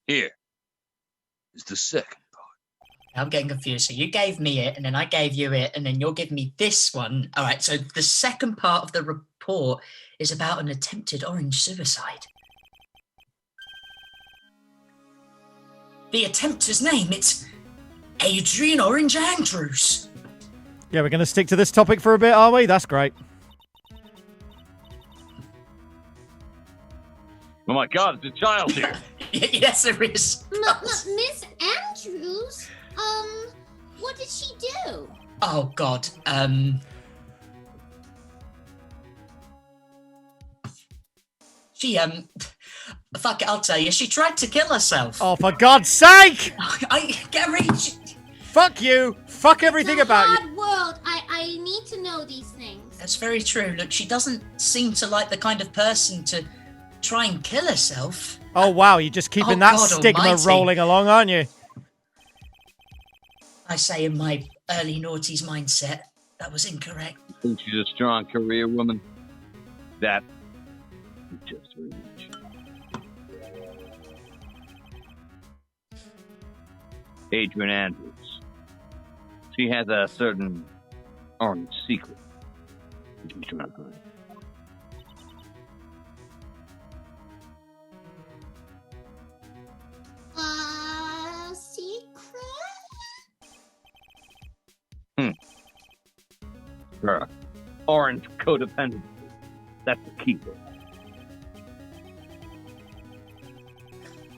Here is the second. I'm getting confused. So you gave me it, and then I gave you it, and then you're giving me this one. All right, so the second part of the report is about an attempted orange suicide. The attempter's name, it's Adrian Orange Andrews. Yeah, we're going to stick to this topic for a bit, are we? That's great. Oh my God, it's a child here. Yes, there is. Miss Andrews? What did she do? Oh, God. She, fuck it, I'll tell you. She tried to kill herself. Oh, for God's sake! Gary, Fuck you! Fuck everything about you! Hard world. I need to know these things. That's very true. Look, she doesn't seem to like the kind of person to try and kill herself. Oh, wow, you're just keeping that God stigma almighty. rolling along, aren't you? I say in my early noughties mindset, that was incorrect. You think she's a strong career woman? That is just her image. Adrian Andrews. She has a certain orange secret. She's trying to hide. Secret? Her orange codependency. That's the key word.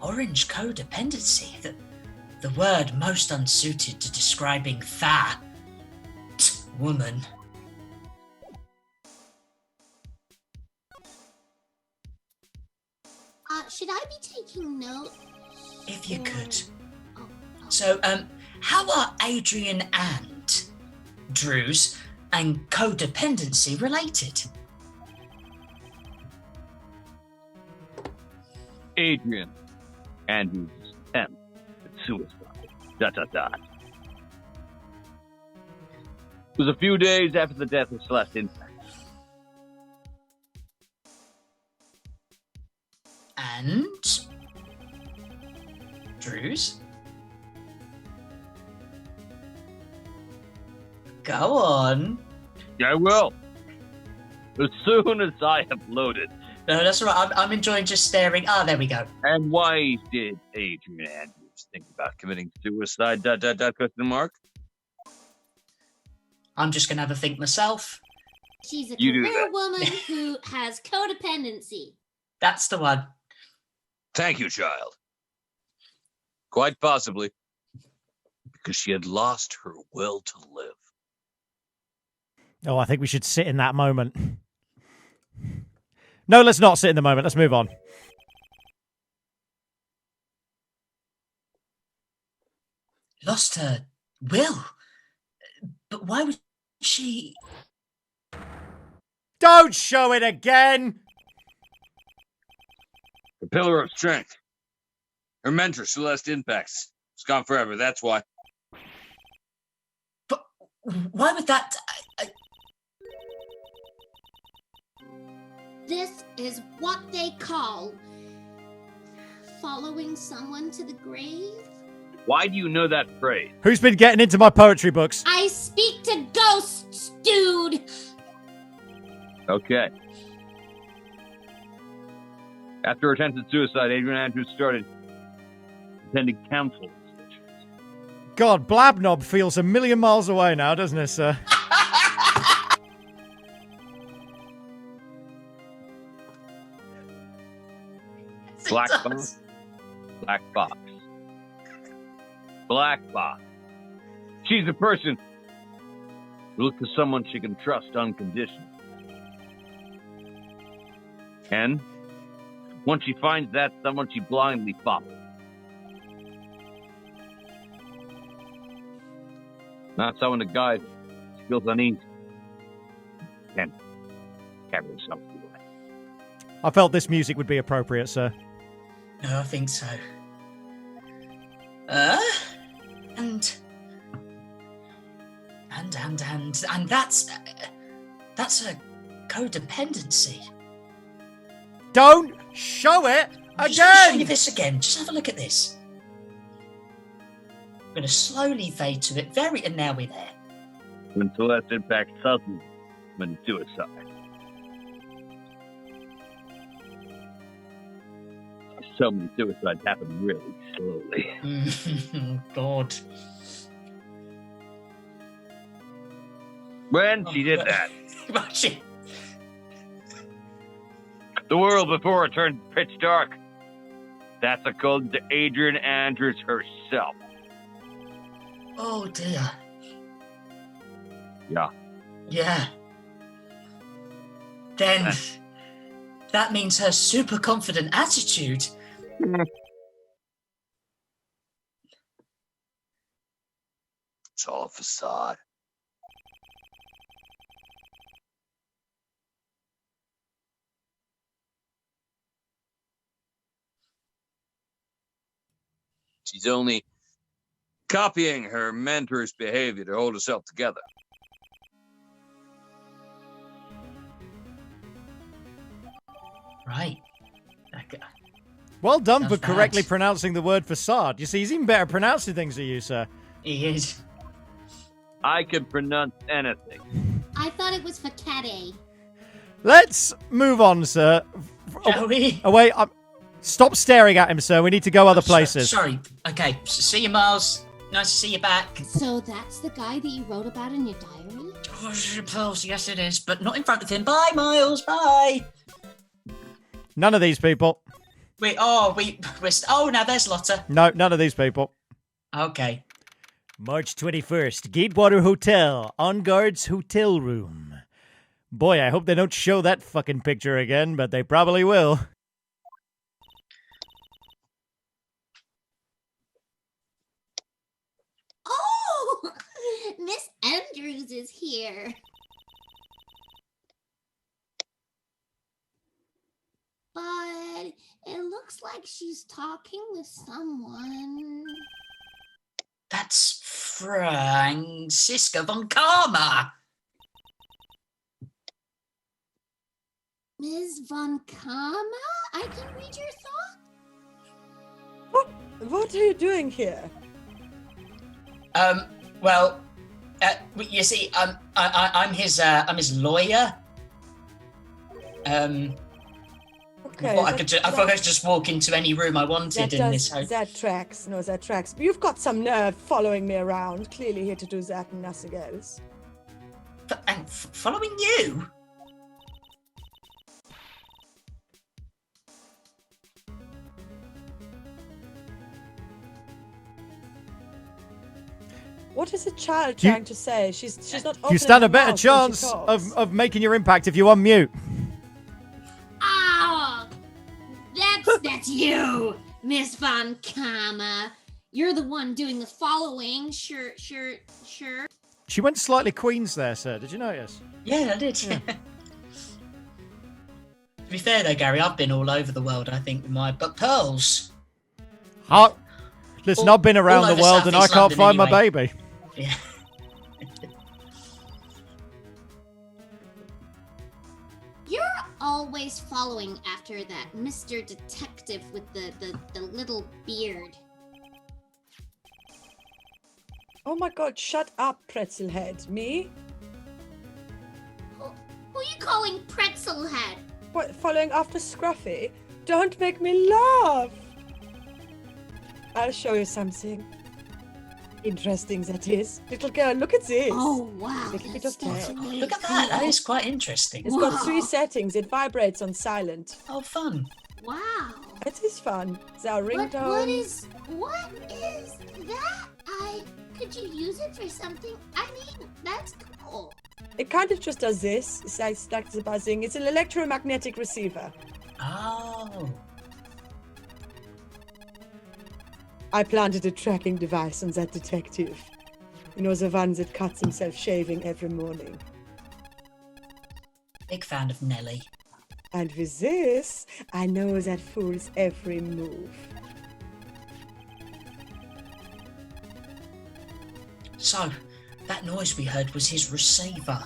Orange codependency, the word most unsuited to describing that woman. Should I be taking notes? If you could. Oh. So, how are Adrian and Drews and codependency related? Adrian Andrews' attempt at suicide. ... It was a few days after the death of Celestine. And Drews? Go on. I will. As soon as I have loaded. No, that's all right. I'm enjoying just staring. Ah, there we go. And why did Adrian Andrews think about committing suicide? ... Question mark. I'm just going to have a think myself. She's a You do career that. woman who has codependency. That's the one. Thank you, child. Quite possibly. Because she had lost her will to live. Oh, I think we should sit in that moment. No, let's not sit in the moment. Let's move on. Lost her will? But why would she... Don't show it again! The pillar of strength. Her mentor, Celeste Impacts. It's gone forever, that's why. But why would that... This is what they call following someone to the grave. Why do you know that phrase? Who's been getting into my poetry books? I speak to ghosts, dude. Okay. After her attempted suicide, Adrian Andrews started attending council. God, Blabnob feels a million miles away now, doesn't it, sir? Black box. Black box. Black box. She's a person who looks for someone she can trust unconditionally. And once she finds that someone, she blindly follows. Not someone to guide her. She feels uneasy. Can't carry herself through it. I felt this music would be appropriate, sir. No, I think so. And that's a codependency. Don't show it I'm just gonna show you again! this again. Just have a look at this. I'm gonna slowly fade to it. And now we're there. When Celeste impacts suddenly, when suicide. So many suicides happen really slowly. God. When she did that, Watch the world before it turned pitch dark. That's according to Adrian Andrews herself. Oh dear. Yeah. Yeah. Then that means her super confident attitude. It's all a facade. She's only copying her mentor's behavior to hold herself together. Right. Okay. Well done Sounds for correctly bad. pronouncing the word facade. You see, he's even better at pronouncing things than you, sir. He is. I can pronounce anything. I thought it was facade. Let's move on, sir. Shall we? Oh, wait. Stop staring at him, sir. We need to go other places. Sorry. Okay. See you, Miles. Nice to see you back. So that's the guy that you wrote about in your diary? Oh, yes, it is, but not in front of him. Bye, Miles. Bye. None of these people. Oh, now there's Lotta. No, none of these people. Okay. March 21st, Gatewater Hotel, On Guard's hotel room. Boy, I hope they don't show that fucking picture again, but they probably will. Oh! Miss Andrews is here. But it looks like she's talking with someone. That's Francisca von Karma. Ms. Von Kama? I can read your thought? What are you doing here? Well, you see, I'm his lawyer. Okay. I thought I could just walk into any room I wanted in this hotel. That tracks. No, that tracks. You've got some nerve following me around. Clearly here to do that and nothing else. And following you? What is a child trying to say? She's not. You stand a better chance of making your impact if you unmute. Oh, that's you, Miss Von Kama. You're the one doing the following. Sure. She went slightly Queens there, sir. Did you notice? Yeah, I did. Yeah. To be fair though, Gary, I've been all over the world, I think, with my pearls. Listen, I've been around the world and I can't find my baby. Yeah. You're always following after that Mr. Detective with the little beard. Oh my god, shut up, pretzel head. Me? Who are you calling Pretzel Head? What, following after Scruffy? Don't make me laugh! I'll show you something. Interesting, that is. Little girl, look at this. Oh, wow. Little bit That's of that. really Look at that. That cool. is quite interesting. It's got Wow. 3 settings. It vibrates on silent. Oh, fun. Wow. It is fun. There are What ringtones. is that? Could you use it for something? I mean, that's cool. It kind of just does this. It's like the buzzing. It's an electromagnetic receiver. Oh. I planted a tracking device on that detective. You know, the one that cuts himself shaving every morning. Big fan of Nelly. And with this, I know that fool's every move. So, that noise we heard was his receiver.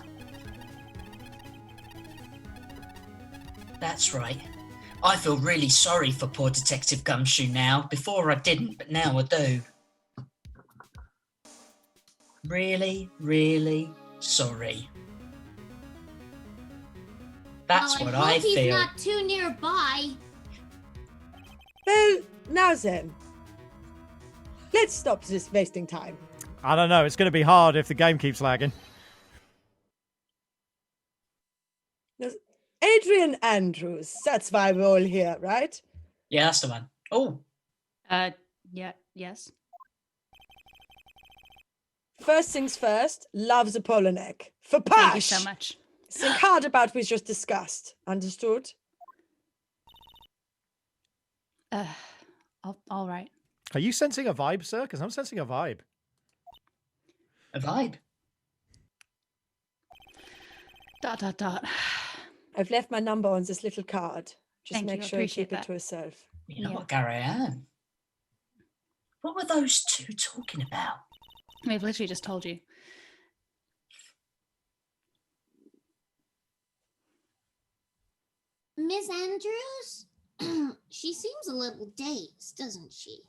That's right. I feel really sorry for poor Detective Gumshoe now. Before I didn't, but now I do. Really, really sorry. That's Well, what I I hope he's feel. not too nearby. Well, now then. Let's stop this wasting time. I don't know. It's going to be hard if the game keeps lagging. Adrian Andrews. That's why we're all here, right? Yeah, that's the one. Oh, Yeah, yes. First things first, love the Polonek. For Pash! Thank you so much. Think hard about what we just discussed. Understood? All right. Are you sensing a vibe, sir? Because I'm sensing a vibe. a vibe. ... I've left my number on this little card. Just Thank make you, sure you appreciate keep it that. to yourself. You know Yeah. what, Gary Ann? What were those two talking about? We've literally just told you. Miss Andrews? She seems a little dazed, doesn't she?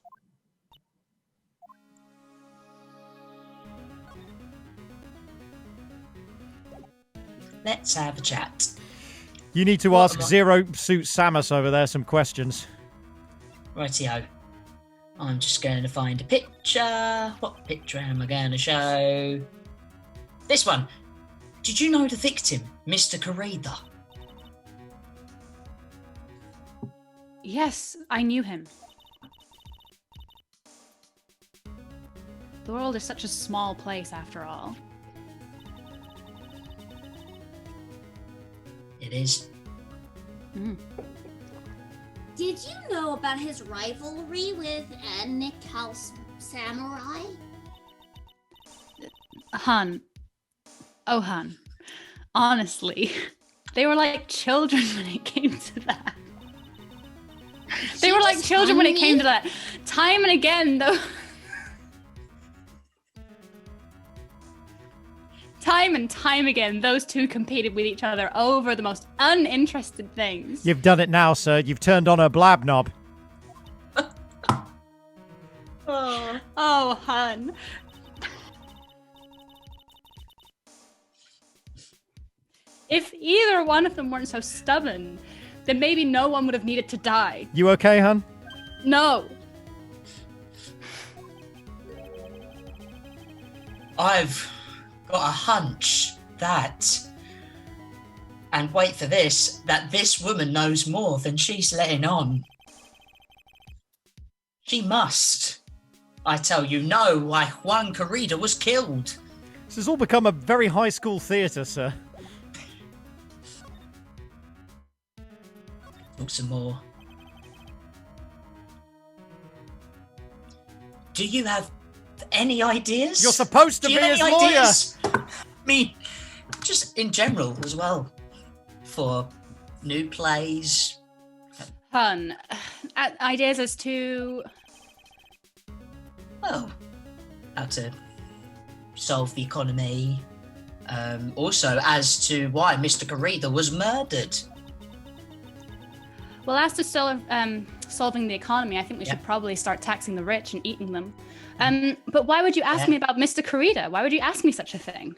Let's have a chat. You need to What ask am I- Zero Suit Samus over there some questions. Rightio. I'm just going to find a picture. What picture am I going to show? This one. Did you know the victim, Mr. Corrida? Yes, I knew him. The world is such a small place after all. It is. Did you know about his rivalry with Nick House Samurai? Hun. Oh, Hun. Honestly, they were like children when it came to that. They She were like just children when it hung came me? to that. Time and again, though. Time and time again, those two competed with each other over the most uninterested things. You've done it now, sir. You've turned on her blab knob. Oh, Hun. If either one of them weren't so stubborn, then maybe no one would have needed to die. You okay, hun? No. I've got a hunch that, and wait for this, that this woman knows more than she's letting on. She must. I tell you, know why Juan Corrida was killed. This has all become a very high school theatre, sir. Talk some more. Do you have any ideas? You're supposed to Do be you have his any lawyer. ideas? I mean, just in general as well. For new plays. Hun. Ideas as to... Well, how to solve the economy. Also, as to why Mr. Corrida was murdered. Well, as to solving the economy, I think we should Yeah. probably start taxing the rich and eating them. But why would you ask me about Mr. Corrida? Why would you ask me such a thing?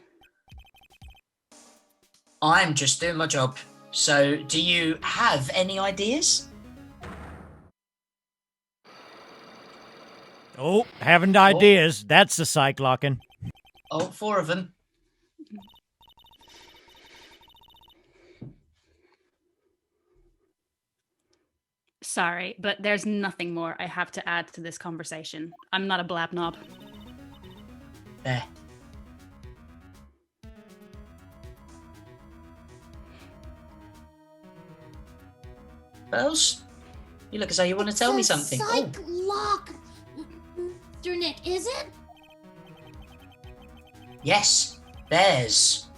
I'm just doing my job. So, do you have any ideas? Oh, haven't ideas. That's a psych locking. Oh, 4 of them. Sorry, but there's nothing more I have to add to this conversation. I'm not a blab knob. There. Bells? You look as though you want to tell me something. Psych lock, Mr. Nick, is it? Yes, there's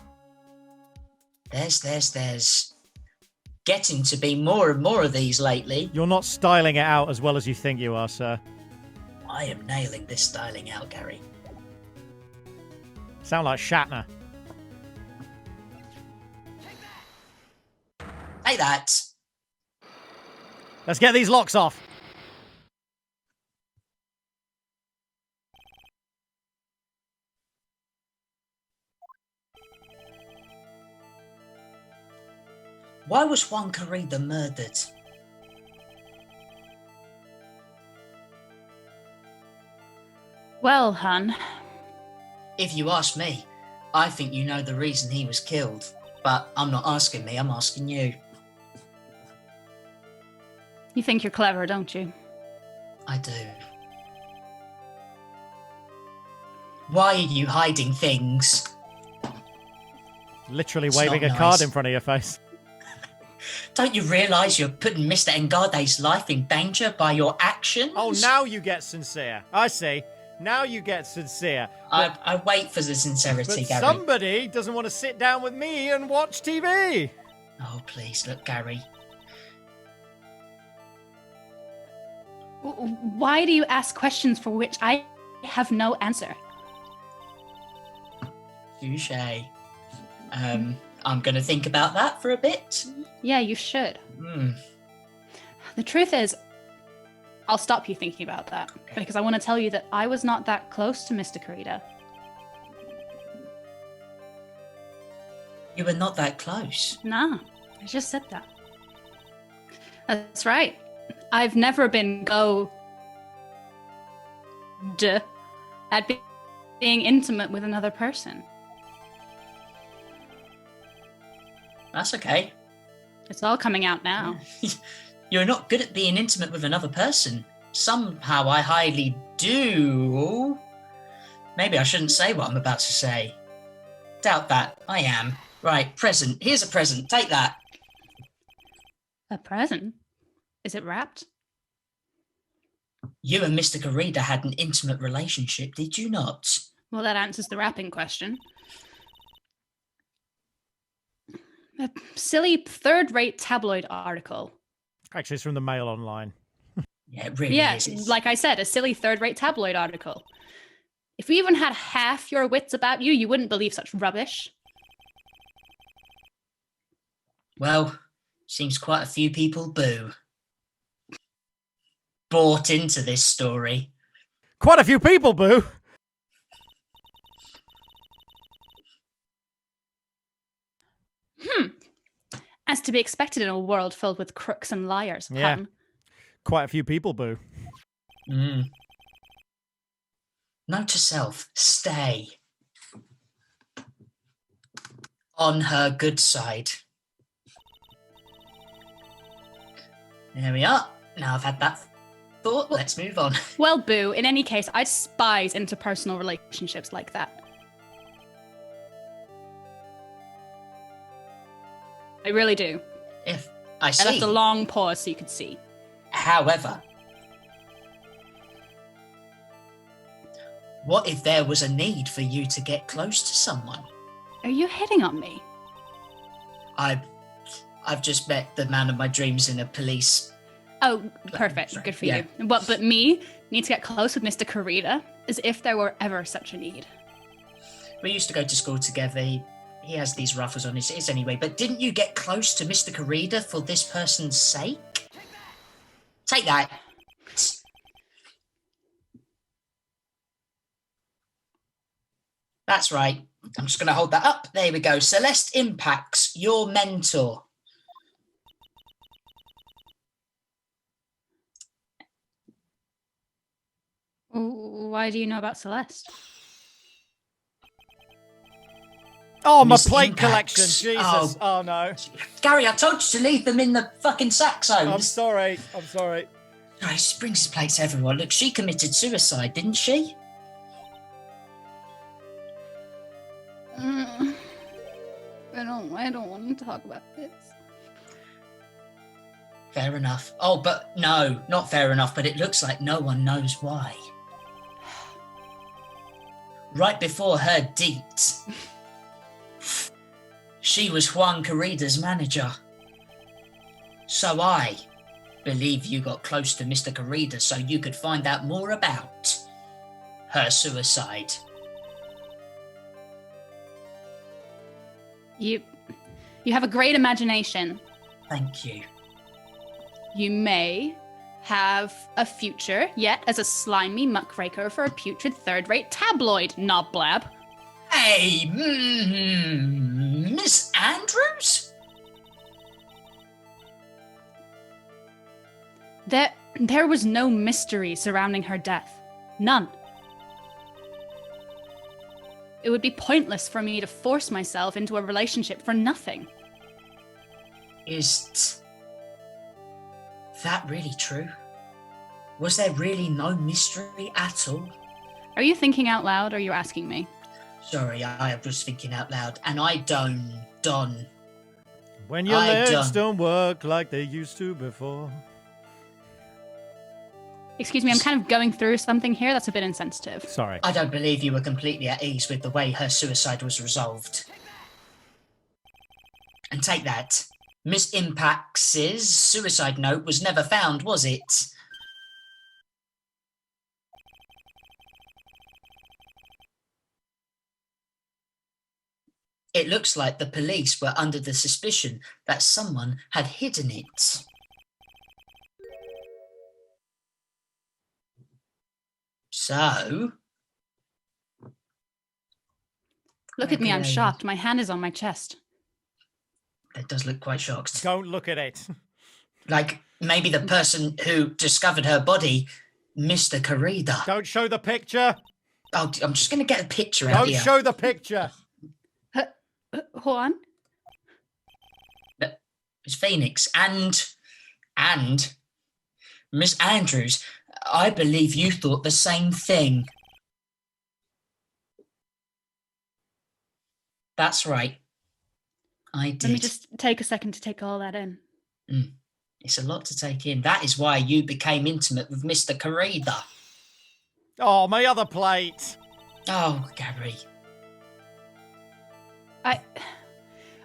getting to be more and more of these lately. You're not styling it out as well as you think you are, sir. I am nailing this styling out, Gary. Sound like Shatner. Take that. Let's get these locks off. Why was Juan Corrida murdered? Well, hun, If you ask me, I think you know the reason he was killed. But I'm not asking me, I'm asking you. you think you're clever, don't you? I do. Why are you hiding things? Literally It's waving a not card nice. in front of your face. Don't you realise you're putting Mr. Engarde's life in danger by your actions? Oh, now you get sincere. I see. Now you get sincere. I wait for the sincerity, But Gary. somebody doesn't want to sit down with me and watch TV. Oh, please, look, Gary. Why do you ask questions for which I have no answer? Touche. I'm going to think about that for a bit. Yeah, you should. Hmm. The truth is, I'll stop you thinking about that because I want to tell you that I was not that close to Mr. Corrida. You were not that close. Nah, I just said that. That's right. I've never been at being intimate with another person. That's okay. It's all coming out now. You're not good at being intimate with another person. Somehow I highly do. Maybe I shouldn't say what I'm about to say. Doubt that. I am. Right, present. Here's a present. Take that. A present? Is it wrapped? You and Mr. Corrida had an intimate relationship, did you not? Well, that answers the wrapping question. A silly third-rate tabloid article. Actually, it's from the Mail Online. Yeah, it really Yeah, is. It's- like I said, a silly third-rate tabloid article. If we even had half your wits about you, you wouldn't believe such rubbish. Well, seems quite a few people bought into this story. Quite a few people, boo. As to be expected in a world filled with crooks and liars, Yeah. hun. Quite a few people, boo. Mm. Note to self, stay on her good side. There we are. Now I've had that thought, let's move on. Well, boo, in any case, I despise interpersonal relationships like that. I really do. If I I see, left a long pause so you could see. however, what if there was a need for you to get close to someone? Are you hitting on me? I've just met the man of my dreams in a police. Oh, perfect. Sorry, Good for yeah. you. But me need to get close with Mr. Corrida as if there were ever such a need. We used to go to school together. He has these ruffles on his ears anyway. But didn't you get close to Mr. Corrida for this person's sake? Take that. That's right. I'm just going to hold that up. There we go. Celeste Impacts, your mentor. Why do you know about Celeste? Oh, my Miss plate Impacts. collection. Jesus. Oh, no. Gary, I told you to leave them in the fucking saxos. I'm sorry. I'm sorry. Oh, he brings his plates everywhere. Look, she committed suicide, didn't she? I don't want to talk about this. Fair enough. Oh, but no, not fair enough, but it looks like no one knows why. Right before her deed, she was Juan Corrida's manager. So I believe you got close to Mr. Corrida so you could find out more about her suicide. You have a great imagination. Thank you. You may have a future yet as a slimy muckraker for a putrid third-rate tabloid, Nobblab. Hey, Miss Andrews? There was no mystery surrounding her death. None. It would be pointless for me to force myself into a relationship for nothing. Is that really true? Was there really no mystery at all? Are you thinking out loud or are you asking me? Sorry, I was thinking out loud, and I don't. When your I legs don't work like they used to before. Excuse me, I'm kind of going through something here that's a bit insensitive. Sorry. I don't believe you were completely at ease with the way her suicide was resolved. And take that. Miss Impacts' suicide note was never found, was it? It looks like the police were under the suspicion that someone had hidden it. So... Look at me, I'm Okay. shocked. My hand is on my chest. It does look quite shocked. Don't look at it. Like, maybe the person who discovered her body, Mr. Corrida. Don't show the picture. Oh, I'm just going to get a picture out Don't here. show the picture. Hold on. It's Phénix and Miss Andrews. I believe you thought the same thing. That's right. I did. Let me just take a second to take all that in. It's a lot to take in. That is why you became intimate with Mr. Corrida. Oh, my other plate. Oh, Gary.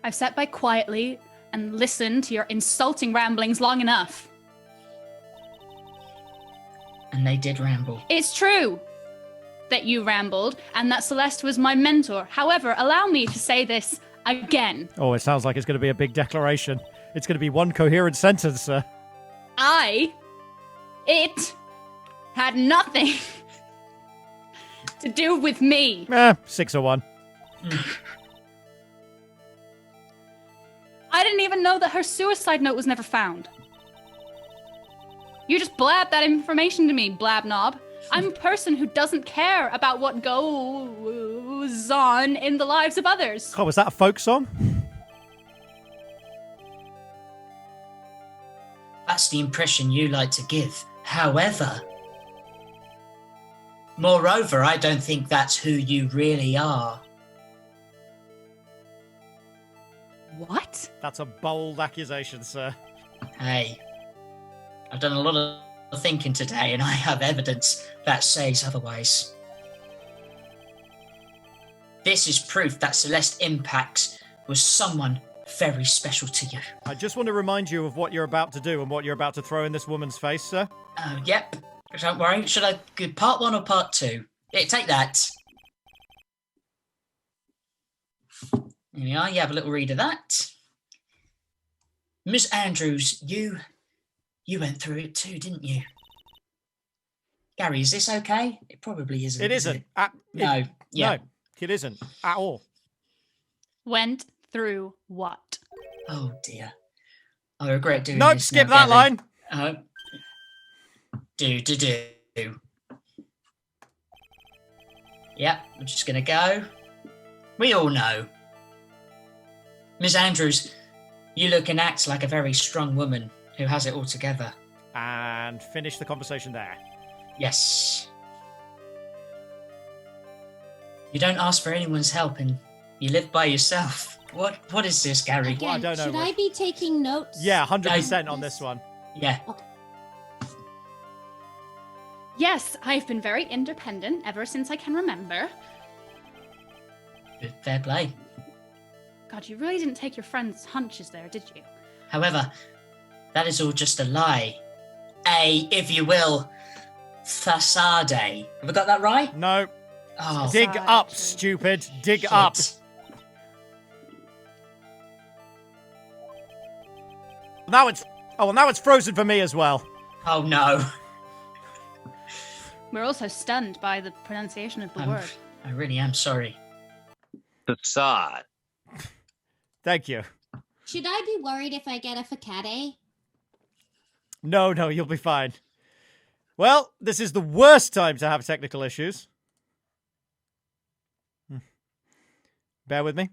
I've sat by quietly and listened to your insulting ramblings long enough. And they did ramble. It's true that you rambled and that Celeste was my mentor. However, allow me to say this again. Oh, it sounds like it's going to be a big declaration. It's going to be one coherent sentence, sir. It had nothing to do with me. 6 or 1. I didn't even know that her suicide note was never found. You just blabbed that information to me, blab knob. I'm a person who doesn't care about what goes on in the lives of others. Oh, was that a folk song? That's the impression you like to give. Moreover, I don't think that's who you really are. What? That's a bold accusation, sir. Hey, I've done a lot of thinking today, and I have evidence that says otherwise. This is proof that Celeste Impacts was someone very special to you. I just want to remind you of what you're about to do and what you're about to throw in this woman's face, sir. Yep. Don't worry. Should I go part 1 or part 2? Yeah, take that. There we are. You have a little read of that. Miss Andrews, you went through it too, didn't you? Gary, is this okay? It probably isn't. It is isn't. it? No. Yeah. No. It isn't at all. Went through what? Oh dear. I regret doing Nope, this. skip now, that Gary. line. Do. Yep, I'm just gonna go. We all know. Miss Andrews, you look and act like a very strong woman who has it all together. And finish the conversation there. Yes. You don't ask for anyone's help and you live by yourself. What is this, Gary? Well, I Again, don't know should what- I be taking notes? Yeah, 100% on this one. Yeah. Yes, I've been very independent ever since I can remember. Good, fair play. God, you really didn't take your friend's hunches there, did you? However, that is all just a lie. A, if you will, facade. Have I got that right? No. Oh, Dig Facade, up, actually. stupid. Dig shit. up. Now it's frozen for me as well. Oh no. We're also stunned by the pronunciation of the word. I really am sorry. Facade. Thank you. Should I be worried if I get a facade? No, you'll be fine. Well, this is the worst time to have technical issues. Bear with me.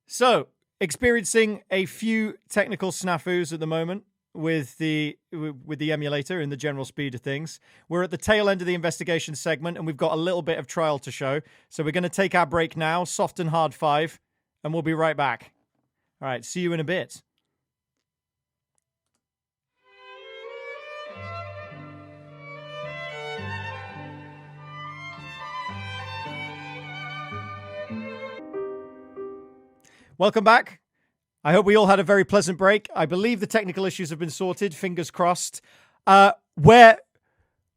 So, experiencing a few technical snafus at the moment with the emulator and the general speed of things. We're at the tail end of the investigation segment, and we've got a little bit of trial to show. So we're going to take our break now, soft and hard 5, and we'll be right back. All right, see you in a bit. Welcome back. I hope we all had a very pleasant break. I believe the technical issues have been sorted. Fingers crossed. Where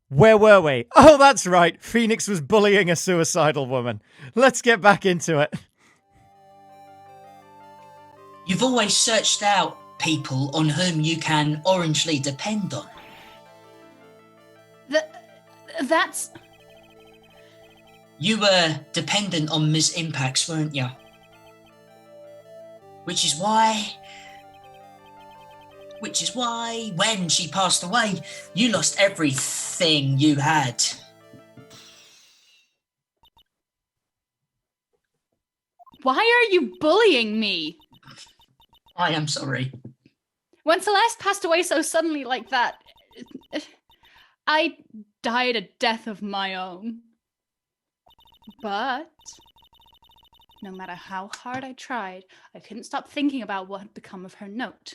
were we? Oh, that's right. Phénix was bullying a suicidal woman. Let's get back into it. You've always searched out people on whom you can orangely depend on. That's... You were dependent on Ms. Impacts, weren't you? Which is why, when she passed away, you lost everything you had. Why are you bullying me? I am sorry. When Celeste passed away so suddenly like that, I died a death of my own. But no matter how hard I tried, I couldn't stop thinking about what had become of her note.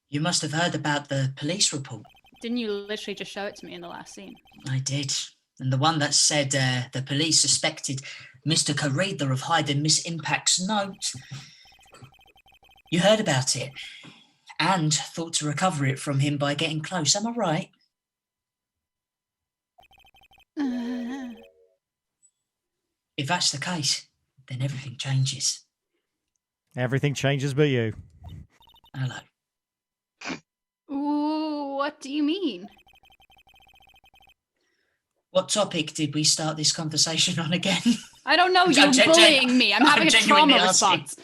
You must have heard about the police report. Didn't you literally just show it to me in the last scene? I did. And the one that said the police suspected Mr. Carida of hiding Miss Impact's note. You heard about it and thought to recover it from him by getting close. Am I right? If that's the case, then everything changes. Everything changes but you. Hello. Ooh, what do you mean? What topic did we start this conversation on again? I don't know, I'm you're gen- bullying me. I'm having a genuinely trauma asking. response.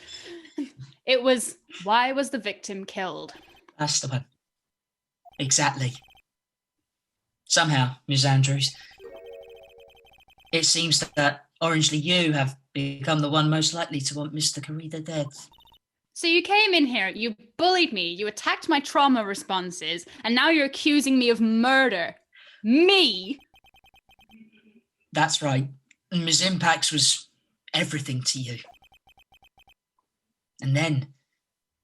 It was, why was the victim killed? That's the one. Exactly. Somehow, Ms. Andrews, it seems that orangely you have become the one most likely to want Mr. Carida dead. So you came in here, you bullied me, you attacked my trauma responses, and now you're accusing me of murder. Me? That's right. Ms. Impacts was everything to you. And then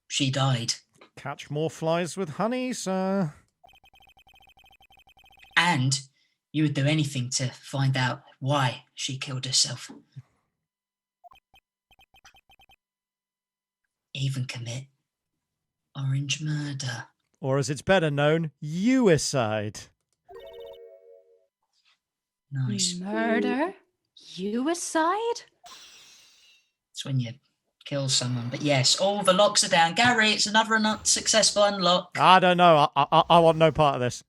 she died. Catch more flies with honey, sir. And you would do anything to find out why she killed herself. Even commit orange murder. Or as it's better known, uicide. Nice. Murder? Suicide? It's when you kill someone. But yes, all the locks are down. Gary, it's another successful unlock. I don't know. I want no part of this.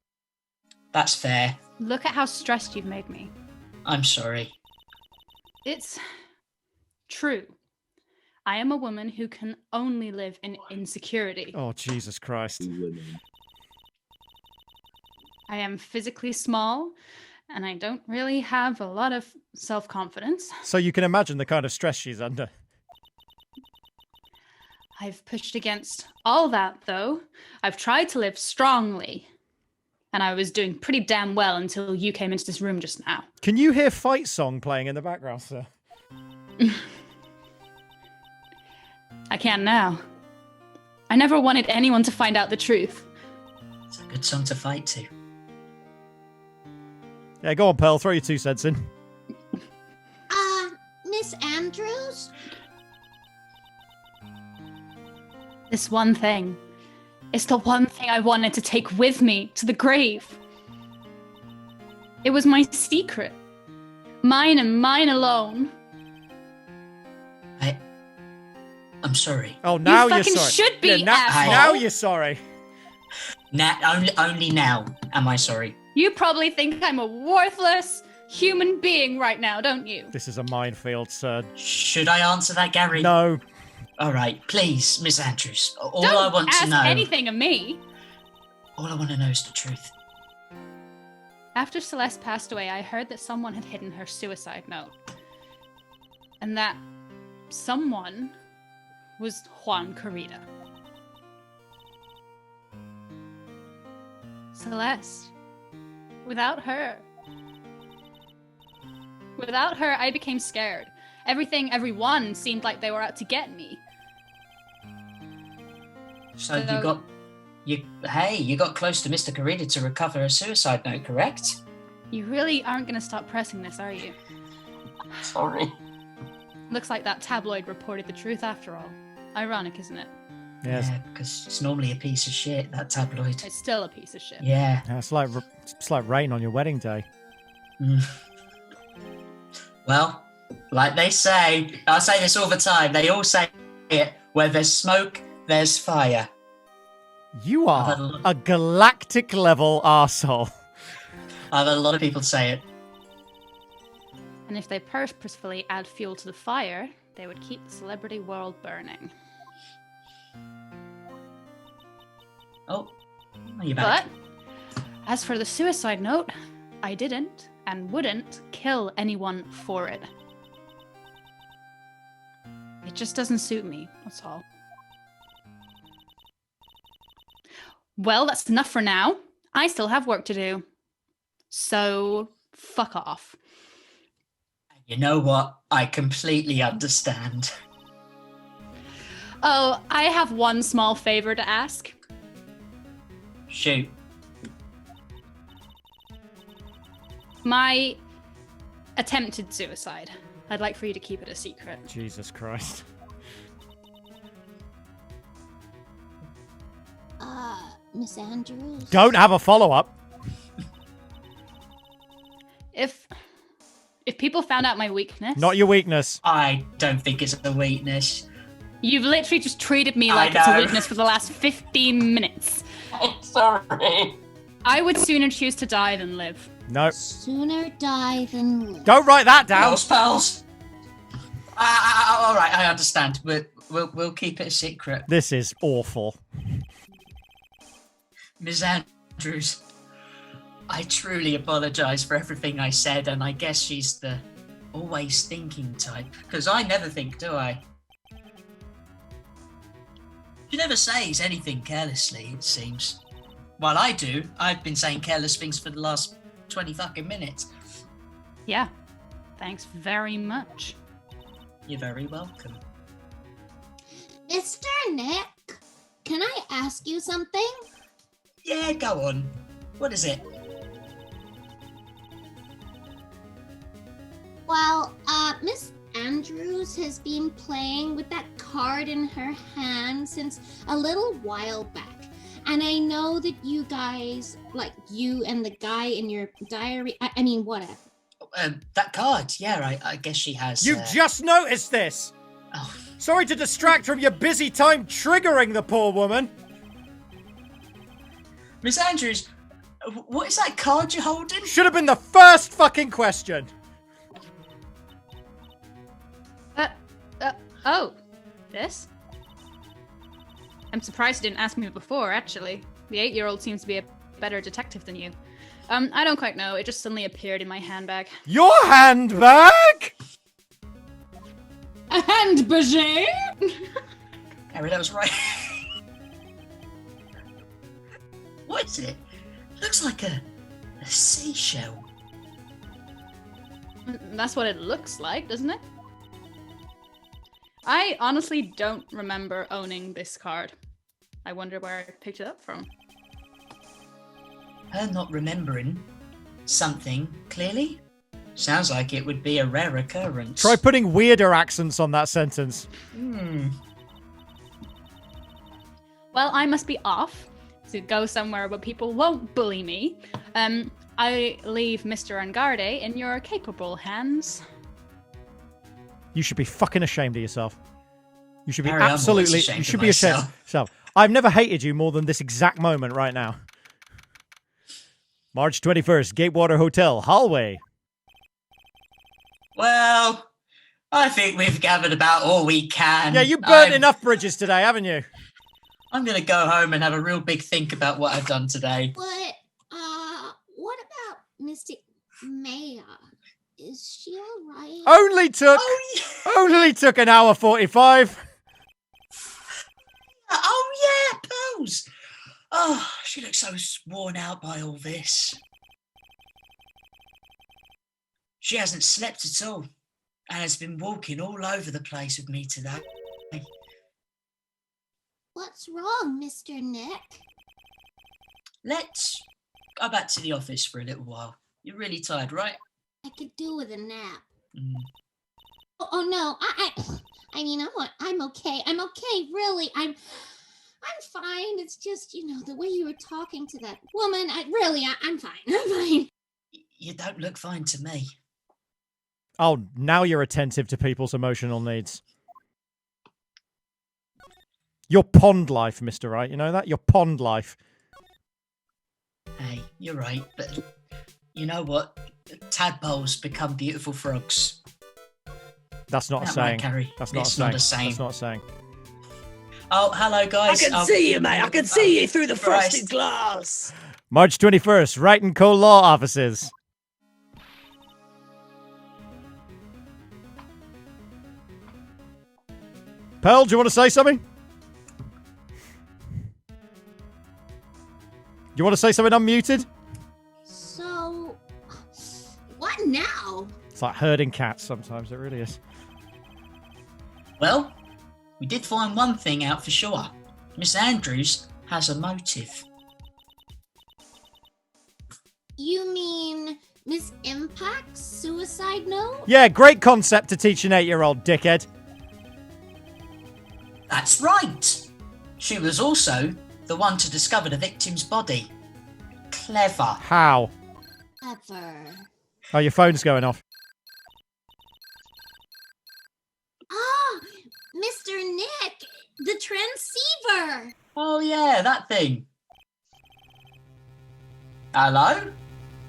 That's fair. Look at how stressed you've made me. I'm sorry. It's true. I am a woman who can only live in insecurity. Oh, Jesus Christ. I am physically small, and I don't really have a lot of self-confidence. So you can imagine the kind of stress she's under. I've pushed against all that, though. I've tried to live strongly, and I was doing pretty damn well until you came into this room just now. Can you hear Fight Song playing in the background, sir? I can now. I never wanted anyone to find out the truth. It's a good song to fight to. Yeah, go on, Pearl. Throw your 2 cents in. Miss Andrews? This one thing. It's the one thing I wanted to take with me to the grave. It was my secret. Mine and mine alone. I'm sorry. Oh, now You you're fucking sorry. should be, asshole. now you're sorry. Only now am I sorry. You probably think I'm a worthless human being right now, don't you? This is a minefield, sir. Should I answer that, Gary? No. All right, please, Miss Andrews. All Don't I want ask to know. anything of me. All I want to know is the truth. After Celeste passed away, I heard that someone had hidden her suicide note. And that someone was Juan Carita. Celeste. Without her, I became scared. Everyone seemed like they were out to get me. So you got close to Mr. Carita to recover a suicide note, correct? You really aren't going to stop pressing this, are you? Sorry. Looks like that tabloid reported the truth after all. Ironic, isn't it? Yes. Yeah, because it's normally a piece of shit, that tabloid. It's still a piece of shit. Yeah. Yeah, it's like rain on your wedding day. Well, like they say, I say this all the time, they all say it, where there's smoke, there's fire. You are a galactic level arsehole. I've had a lot of people say it. And if they purposefully add fuel to the fire, they would keep the celebrity world burning. Oh, you're back. But as for the suicide note, I didn't and wouldn't kill anyone for it. It just doesn't suit me, that's all. Well, that's enough for now. I still have work to do. So, fuck off. You know what? I completely understand. Oh, I have one small favor to ask. Shoot. My attempted suicide. I'd like for you to keep it a secret. Jesus Christ. Miss Andrews? Don't have a follow-up. If people found out my weakness... Not your weakness. I don't think it's a weakness. You've literally just treated me like it's a weakness for the last 15 minutes. I'm sorry. I would sooner choose to die than live. No. Sooner die than live. Don't write that down. Pals. All right, I understand. We'll keep it a secret. This is awful. Ms. Andrews, I truly apologise for everything I said, and I guess she's the always thinking type. Because I never think, do I? She never says anything carelessly, it seems. While I do, I've been saying careless things for the last 20 fucking minutes. Yeah. Thanks very much. You're very welcome. Mr. Nick, can I ask you something? Yeah, go on. What is it? Well, Miss Andrews has been playing with that card in her hand since a little while back. And I know that you guys, like you and the guy in your diary, I mean, whatever. That card, yeah, I guess she has. You've just noticed this. Oh. Sorry to distract from your busy time triggering the poor woman. Miss Andrews, what is that card you're holding? Should have been the first fucking question. Oh, this? I'm surprised you didn't ask me before, actually. The 8-year-old seems to be a better detective than you. I don't quite know. It just suddenly appeared in my handbag. Your handbag? A handbag? Harry, that was right. What is it? Looks like a seashell. That's what it looks like, doesn't it? I honestly don't remember owning this card. I wonder where I picked it up from. Her not remembering something clearly? Sounds like it would be a rare occurrence. Try putting weirder accents on that sentence. Well, I must be off to go somewhere where people won't bully me. I leave Mr. Angarde in your capable hands. You should be fucking ashamed of yourself. You should be Harry, I'm always absolutely. ashamed You should of be ashamed of myself. yourself. I've never hated you more than this exact moment right now. March 21st, Gatewater Hotel, hallway. Well, I think we've gathered about all we can. Yeah, you burnt enough bridges today, haven't you? I'm going to go home and have a real big think about what I've done today. But, what about Mystic Maya? Is she alright? Only took an hour 45. Oh, yeah, Pearls. Oh, she looks so worn out by all this. She hasn't slept at all and has been walking all over the place with me today. What's wrong, Mr. Nick? Let's go back to the office for a little while. You're really tired, right? I could do with a nap. Mm. Oh no, I mean, I'm okay. I'm okay, really. I'm fine. It's just, the way you were talking to that woman. I'm fine. I'm fine. You don't look fine to me. Oh, now you're attentive to people's emotional needs. Your pond life, Mr. Right. You know that? Your pond life. Hey, you're right, but you know what? Tadpoles become beautiful frogs. That's not a Not saying. right, Carrie. That's not a It's saying. not a saying. That's not a saying. Oh, hello, I guys. can see you, mate. I can see you through the frosted glass. March 21st, Wright & Co. Law Offices. Pearl, do you want to say something? You want to say something unmuted? So, what now? It's like herding cats sometimes, it really is. Well, we did find one thing out for sure. Miss Andrews has a motive. You mean Miss Impact's suicide note? Yeah, great concept to teach an 8-year-old, dickhead. That's right. She was also the one to discover the victim's body. Clever. How? Ever. Oh, your phone's going off. Ah, Mr. Nick, the transceiver. Oh yeah, that thing. Hello?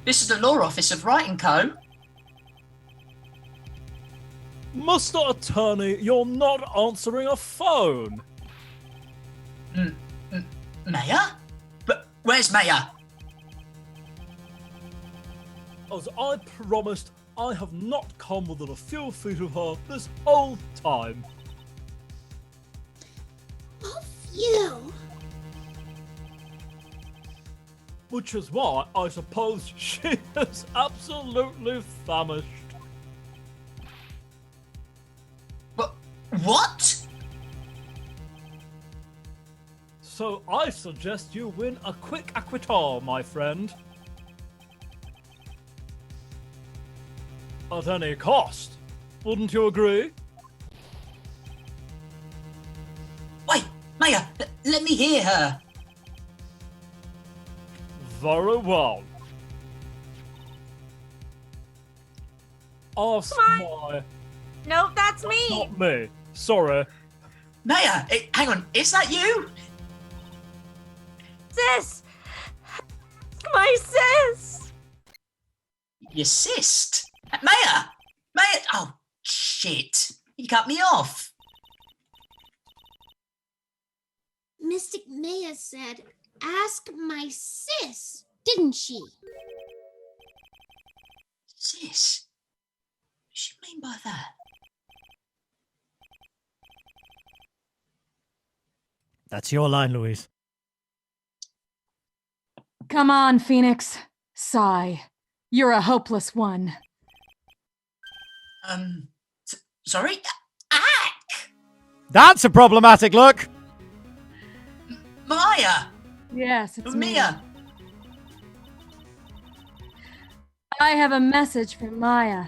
This is the law office of Wright & Co. Mr. Attorney, you're not answering a phone. Maya? But where's Maya? As I promised, I have not come within a few feet of her this whole time. Oh, phew. Which is why I suppose she is absolutely famished. But what? So I suggest you win a quick acquittal, my friend. At any cost. Wouldn't you agree? Wait, Maya, let me hear her. Very well. Ask my... Nope, that's me. Not me. Sorry. Maya, hang on, is that you? Sis! My sis! Your cyst? Maya! Maya! Oh, shit. You cut me off. Mystic Maya said, ask my sis, didn't she? Sis? What does she mean by that? That's your line, Louise. Come on, Phénix. Sigh. You're a hopeless one. Sorry? Ack! That's a problematic look. Maya! Yes, it's me. Mia! I have a message from Maya.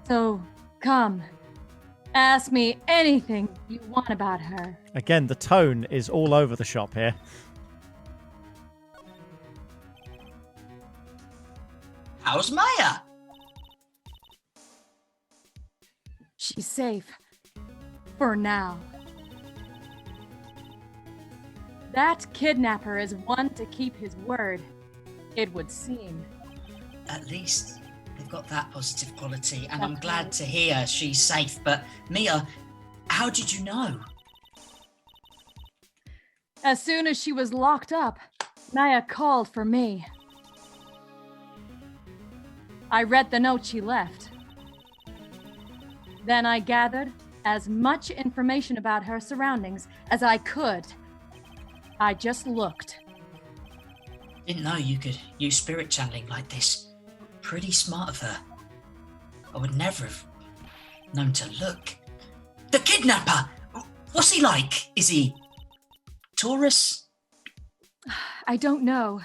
So, come. Ask me anything you want about her. Again, the tone is all over the shop here. How's Maya? She's safe. For now. That kidnapper is one to keep his word, it would seem. At least they've got that positive quality, and I'm glad to hear she's safe. But Mia, how did you know? As soon as she was locked up, Maya called for me. I read the note she left. Then I gathered as much information about her surroundings as I could. I just looked. Didn't know you could use spirit channeling like this. Pretty smart of her. I would never have known to look. The kidnapper! What's he like? Is he Taurus? I don't know.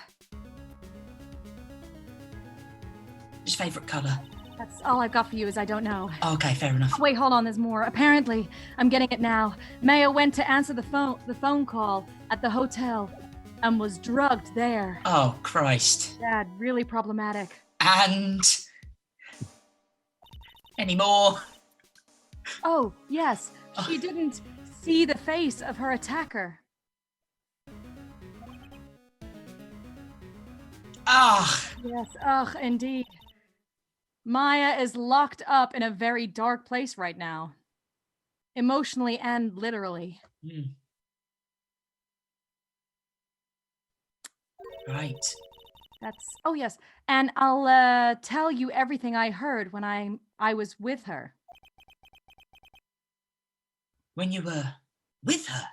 His favourite colour? That's all I've got for you is I don't know. Oh, okay, fair enough. Wait, hold on, there's more. Apparently, I'm getting it now. Maya went to answer the phone call at the hotel and was drugged there. Oh, Christ. Bad, really problematic. And... any more? Oh, yes. She didn't see the face of her attacker. Ah! Yes, ugh, indeed. Maya is locked up in a very dark place right now. Emotionally and literally. Right. Oh yes, and I'll tell you everything I heard when I was with her. When you were with her?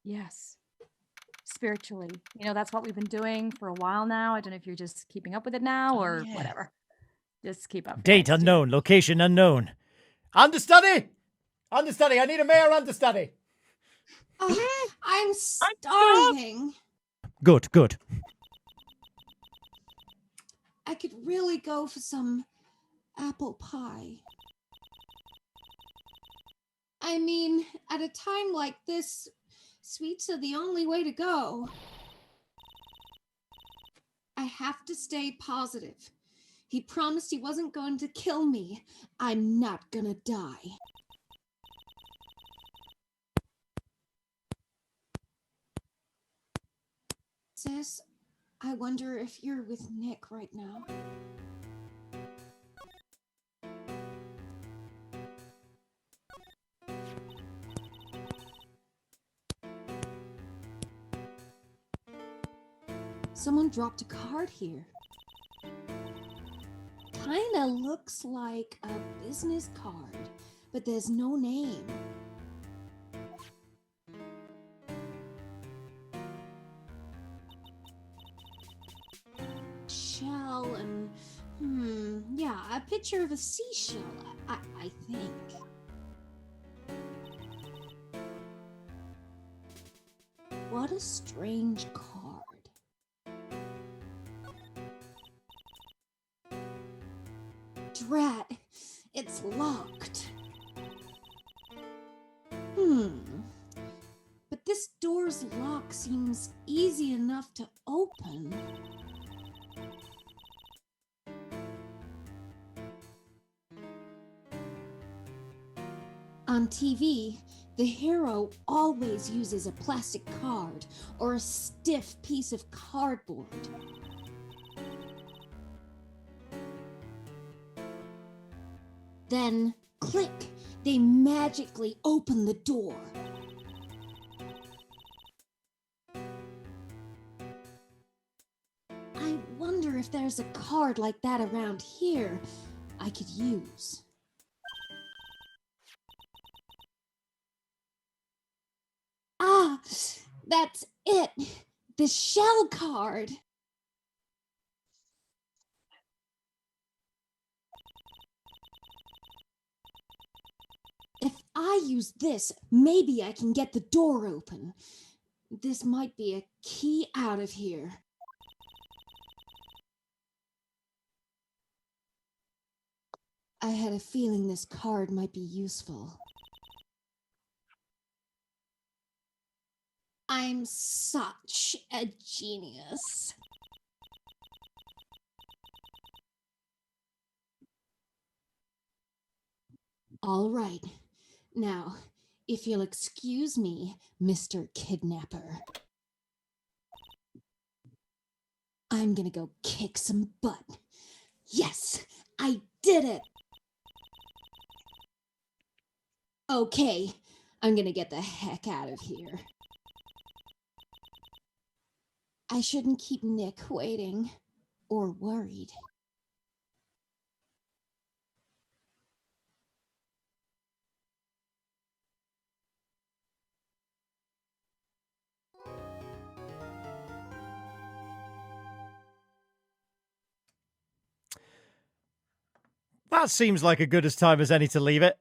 Yes. Spiritually. You know, that's what we've been doing for a while now. I don't know if you're just keeping up with it now or whatever. Just keep up. Date unknown, location unknown. Understudy! Understudy, I need a male understudy. I'm starving. Good, good. I could really go for some apple pie. I mean, at a time like this, sweets are the only way to go. I have to stay positive. He promised he wasn't going to kill me. I'm not gonna die. Sis, I wonder if you're with Nick right now. Someone dropped a card here. Kinda looks like a business card, but there's no name. Shell and, yeah, a picture of a seashell, I think. What a strange card. Drat, it's locked. But this door's lock seems easy enough to open. On TV, the hero always uses a plastic card or a stiff piece of cardboard. Then, click, they magically open the door. there's a card like that around here I could use. Ah, that's it. The shell card. If I use this, maybe I can get the door open. This might be a key out of here. I had a feeling this card might be useful. I'm such a genius. All right. Now, if you'll excuse me, Mr. Kidnapper. I'm gonna go kick some butt. Yes, I did it! Okay, I'm gonna get the heck out of here. I shouldn't keep Nick waiting or worried. That seems like a good as time as any to leave it.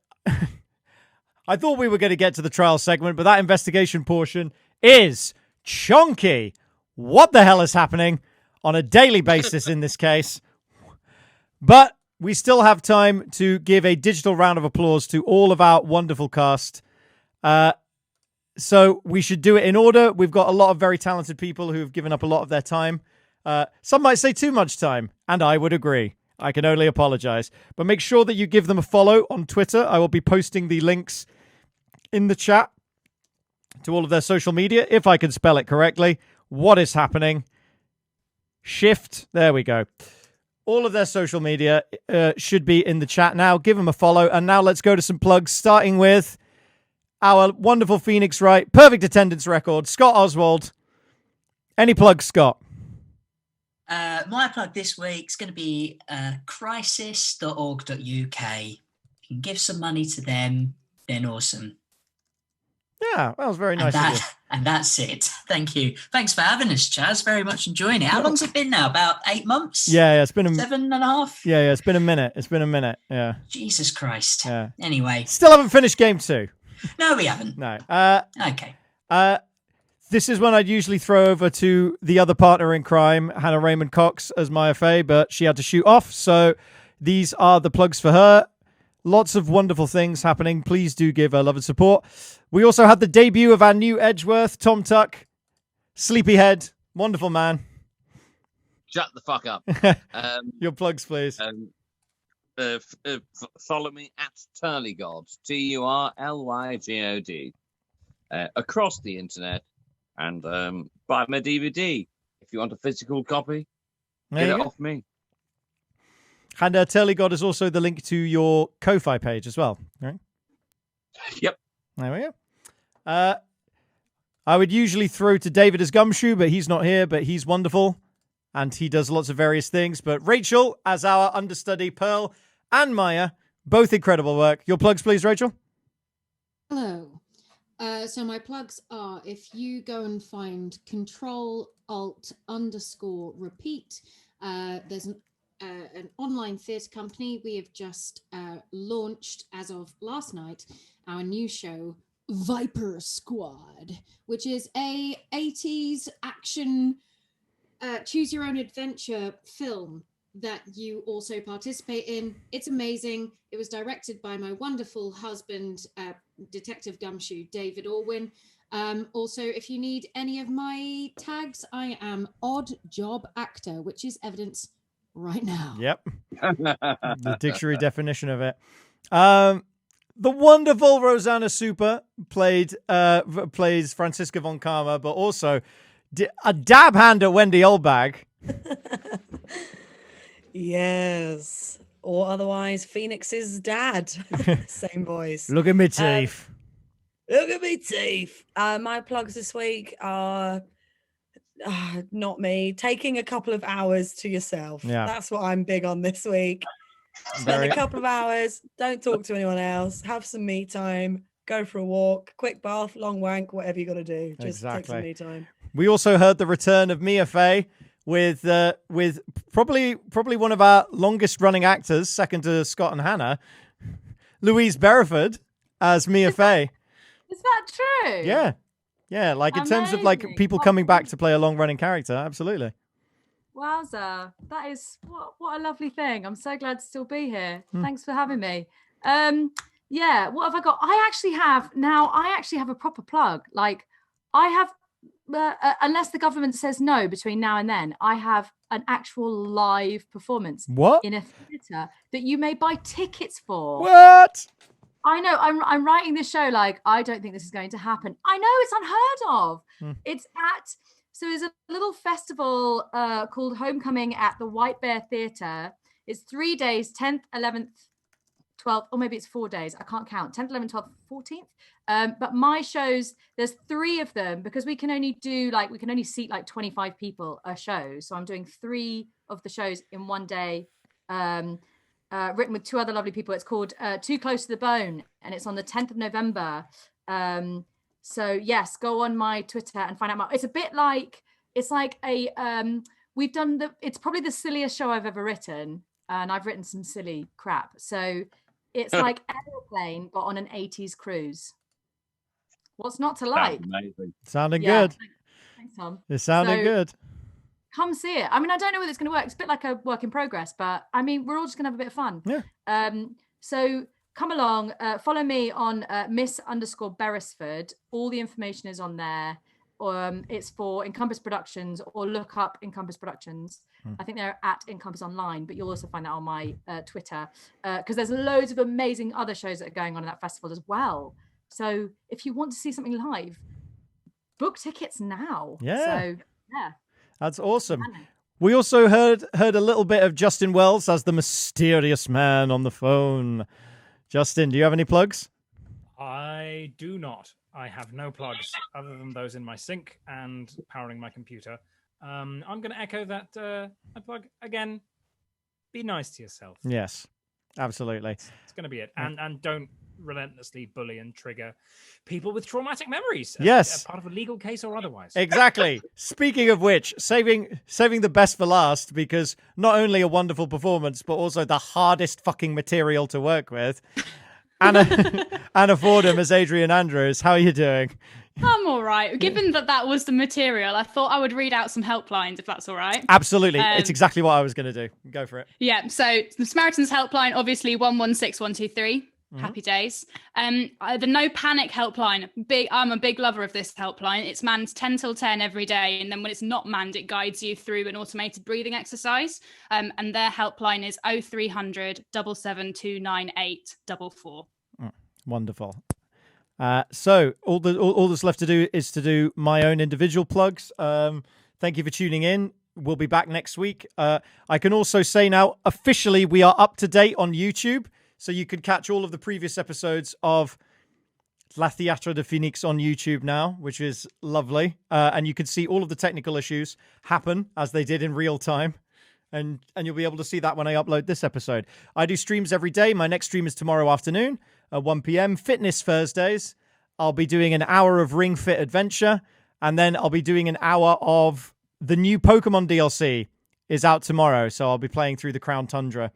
I thought we were going to get to the trial segment, but that investigation portion is chunky. What the hell is happening on a daily basis in this case? But we still have time to give a digital round of applause to all of our wonderful cast. So we should do it in order. We've got a lot of very talented people who have given up a lot of their time. Some might say too much time, and I would agree. I can only apologize. But make sure that you give them a follow on Twitter. I will be posting the links in the chat to all of their social media, if I can spell it correctly. What is happening? Shift. There we go. All of their social media should be in the chat now. Give them a follow. And now let's go to some plugs, starting with our wonderful Phoenix Wright, perfect attendance record, Scott Oswald. Any plugs, Scott? My plug this week is going to be crisis.org.uk. If you can give some money to them, then awesome. Yeah, that was very nice of you. And that's it. Thank you. Thanks for having us, Chaz. Very much enjoying it. How long's it been now? About 8 months? Yeah, it's been 7.5? Yeah, it's been a minute. Yeah. Jesus Christ. Yeah. Anyway. Still haven't finished game 2. No, we haven't. No. Okay. This is when I'd usually throw over to the other partner in crime, Hannah Raymond Cox, as Maya Fey, but she had to shoot off. So these are the plugs for her. Lots of wonderful things happening. Please do give her love and support. We also had the debut of our new Edgeworth, Tom Tuck, Sleepyhead, wonderful man. Shut the fuck up. Your plugs, please. Follow me at Turlygod, TURLYGOD, across the internet, and buy my DVD if you want a physical copy. Get it off me. And Turlygod is also the link to your Ko-Fi page as well, right? Yep. There we go. I would usually throw to David as Gumshoe, but he's not here, but he's wonderful. And he does lots of various things. But Rachel, as our understudy, Pearl and Maya, both incredible work. Your plugs, please, Rachel. Hello. So my plugs are, if you go and find Control-Alt_Repeat, there's an online theatre company. We have just launched, as of last night, our new show, Viper Squad, which is a 80s action choose your own adventure film that you also participate in. It's amazing. It was directed by my wonderful husband, Detective Gumshoe, David Orwin. Also, if you need any of my tags, I am Odd Job Actor, which is evidence right now. Yep. The dictionary definition of it. The wonderful Rosanna Super plays Franziska von Karma, but also a dab hand at Wendy Oldbag. Yes. Or otherwise, Phoenix's dad. Same voice. Look at me teeth. Look at me teeth. My plugs this week are not me. Taking a couple of hours to yourself. Yeah. That's what I'm big on this week. Spend a couple of hours, don't talk to anyone else, have some me time, go for a walk, quick bath, long wank, whatever you got to do. Just take some me time. We also heard the return of Mia Fey with probably one of our longest running actors, second to Scott and Hannah, Louise Berriford as Mia Fey. Is that true? Yeah. Yeah, like in terms of like people coming back to play a long running character, absolutely. Wowza. That is what a lovely thing. I'm so glad to still be here. Thanks for having me. Yeah, what have I got? I actually have a proper plug. Like I have unless the government says no between now and then, I have an actual live performance in a theatre that you may buy tickets for. What? I know. I'm writing this show like I don't think this is going to happen. I know it's unheard of. It's there's a little festival called Homecoming at the White Bear Theatre. It's 3 days, 10th, 11th, 12th, or maybe it's 4 days. I can't count. 10th, 11th, 12th, 14th. But my shows, there's 3 of them because we can only seat like 25 people a show. So I'm doing 3 of the shows in one day. Written with 2 other lovely people. It's called Too Close to the Bone, and it's on the 10th of November. So yes, go on my Twitter and find out more. It's a bit like, it's like a, it's probably the silliest show I've ever written, and I've written some silly crap. So it's like Aeroplane, but on an 80s cruise. What's not to like? Sounding good. Thanks, Tom. It sounded good. Come see it. I mean, I don't know whether it's going to work. It's a bit like a work in progress, but I mean, we're all just going to have a bit of fun. Yeah. So come along, follow me on Miss_Beresford. All the information is on there. It's for Encompass Productions, or look up Encompass Productions. I think they're at Encompass Online, but you'll also find that on my Twitter, because there's loads of amazing other shows that are going on in that festival as well. So if you want to see something live, book tickets now. Yeah. So yeah. That's awesome. We also heard a little bit of Justin Wells as the mysterious man on the phone. Justin, do you have any plugs? I do not. I have no plugs other than those in my sink and powering my computer. I'm going to echo that plug again. Be nice to yourself. Yes, absolutely. It's going to be it. And don't relentlessly bully and trigger people with traumatic memories. Yes. Part of a legal case or otherwise. Exactly. Speaking of which, saving the best for last, because not only a wonderful performance, but also the hardest fucking material to work with. Anna Fordham as Adrian Andrews. How are you doing? I'm all right. Given that was the material, I thought I would read out some helplines, if that's all right. Absolutely. It's exactly what I was going to do. Go for it. Yeah. So the Samaritans helpline, obviously 116123. Happy days. The No Panic helpline. I'm a big lover of this helpline. It's manned 10 till 10 every day, and then when it's not manned, it guides you through an automated breathing exercise. And their helpline is 0300 77298 44. Wonderful. So all that's left to do is to do my own individual plugs. Thank you for tuning in. We'll be back next week. I can also say now, officially, we are up to date on YouTube. So you can catch all of the previous episodes of La Théâtre de Phénix on YouTube now, which is lovely. And you can see all of the technical issues happen as they did in real time. And you'll be able to see that when I upload this episode. I do streams every day. My next stream is tomorrow afternoon at 1 p.m. Fitness Thursdays. I'll be doing an hour of Ring Fit Adventure. And then I'll be doing an hour of the new Pokemon DLC is out tomorrow. So I'll be playing through the Crown Tundra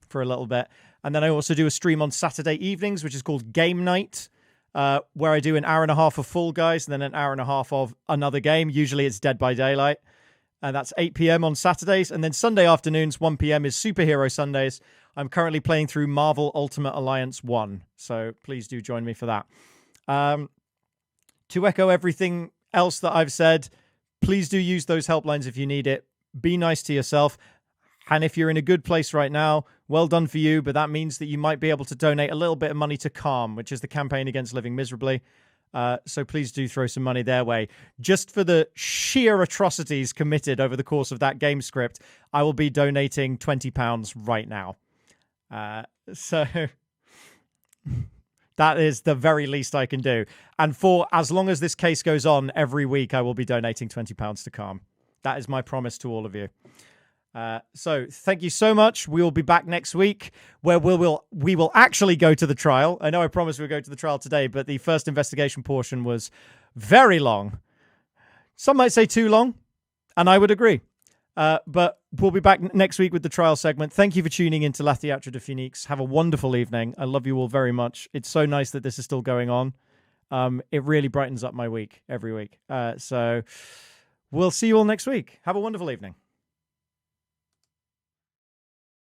for a little bit. And then I also do a stream on Saturday evenings, which is called Game Night, where I do an hour and a half of Fall Guys and then an hour and a half of another game. Usually it's Dead by Daylight. And that's 8 p.m. on Saturdays. And then Sunday afternoons, 1 p.m. is Superhero Sundays. I'm currently playing through Marvel Ultimate Alliance 1. So please do join me for that. To echo everything else that I've said, please do use those helplines if you need it. Be nice to yourself. And if you're in a good place right now, well done for you. But that means that you might be able to donate a little bit of money to Calm, which is the campaign against living miserably. So please do throw some money their way. Just for the sheer atrocities committed over the course of that game script, I will be donating £20 right now. So That is the very least I can do. And for as long as this case goes on, every week I will be donating £20 to Calm. That is my promise to all of you. So thank you so much. We will be back next week where we will actually go to the trial. I know I promised we'd go to the trial today, but the first investigation portion was very long. Some might say too long, and I would agree. But we'll be back next week with the trial segment. Thank you for tuning in to La Théâtre de Phénix. Have a wonderful evening. I love you all very much. It's so nice that this is still going on. It really brightens up my week every week. So we'll see you all next week. Have a wonderful evening.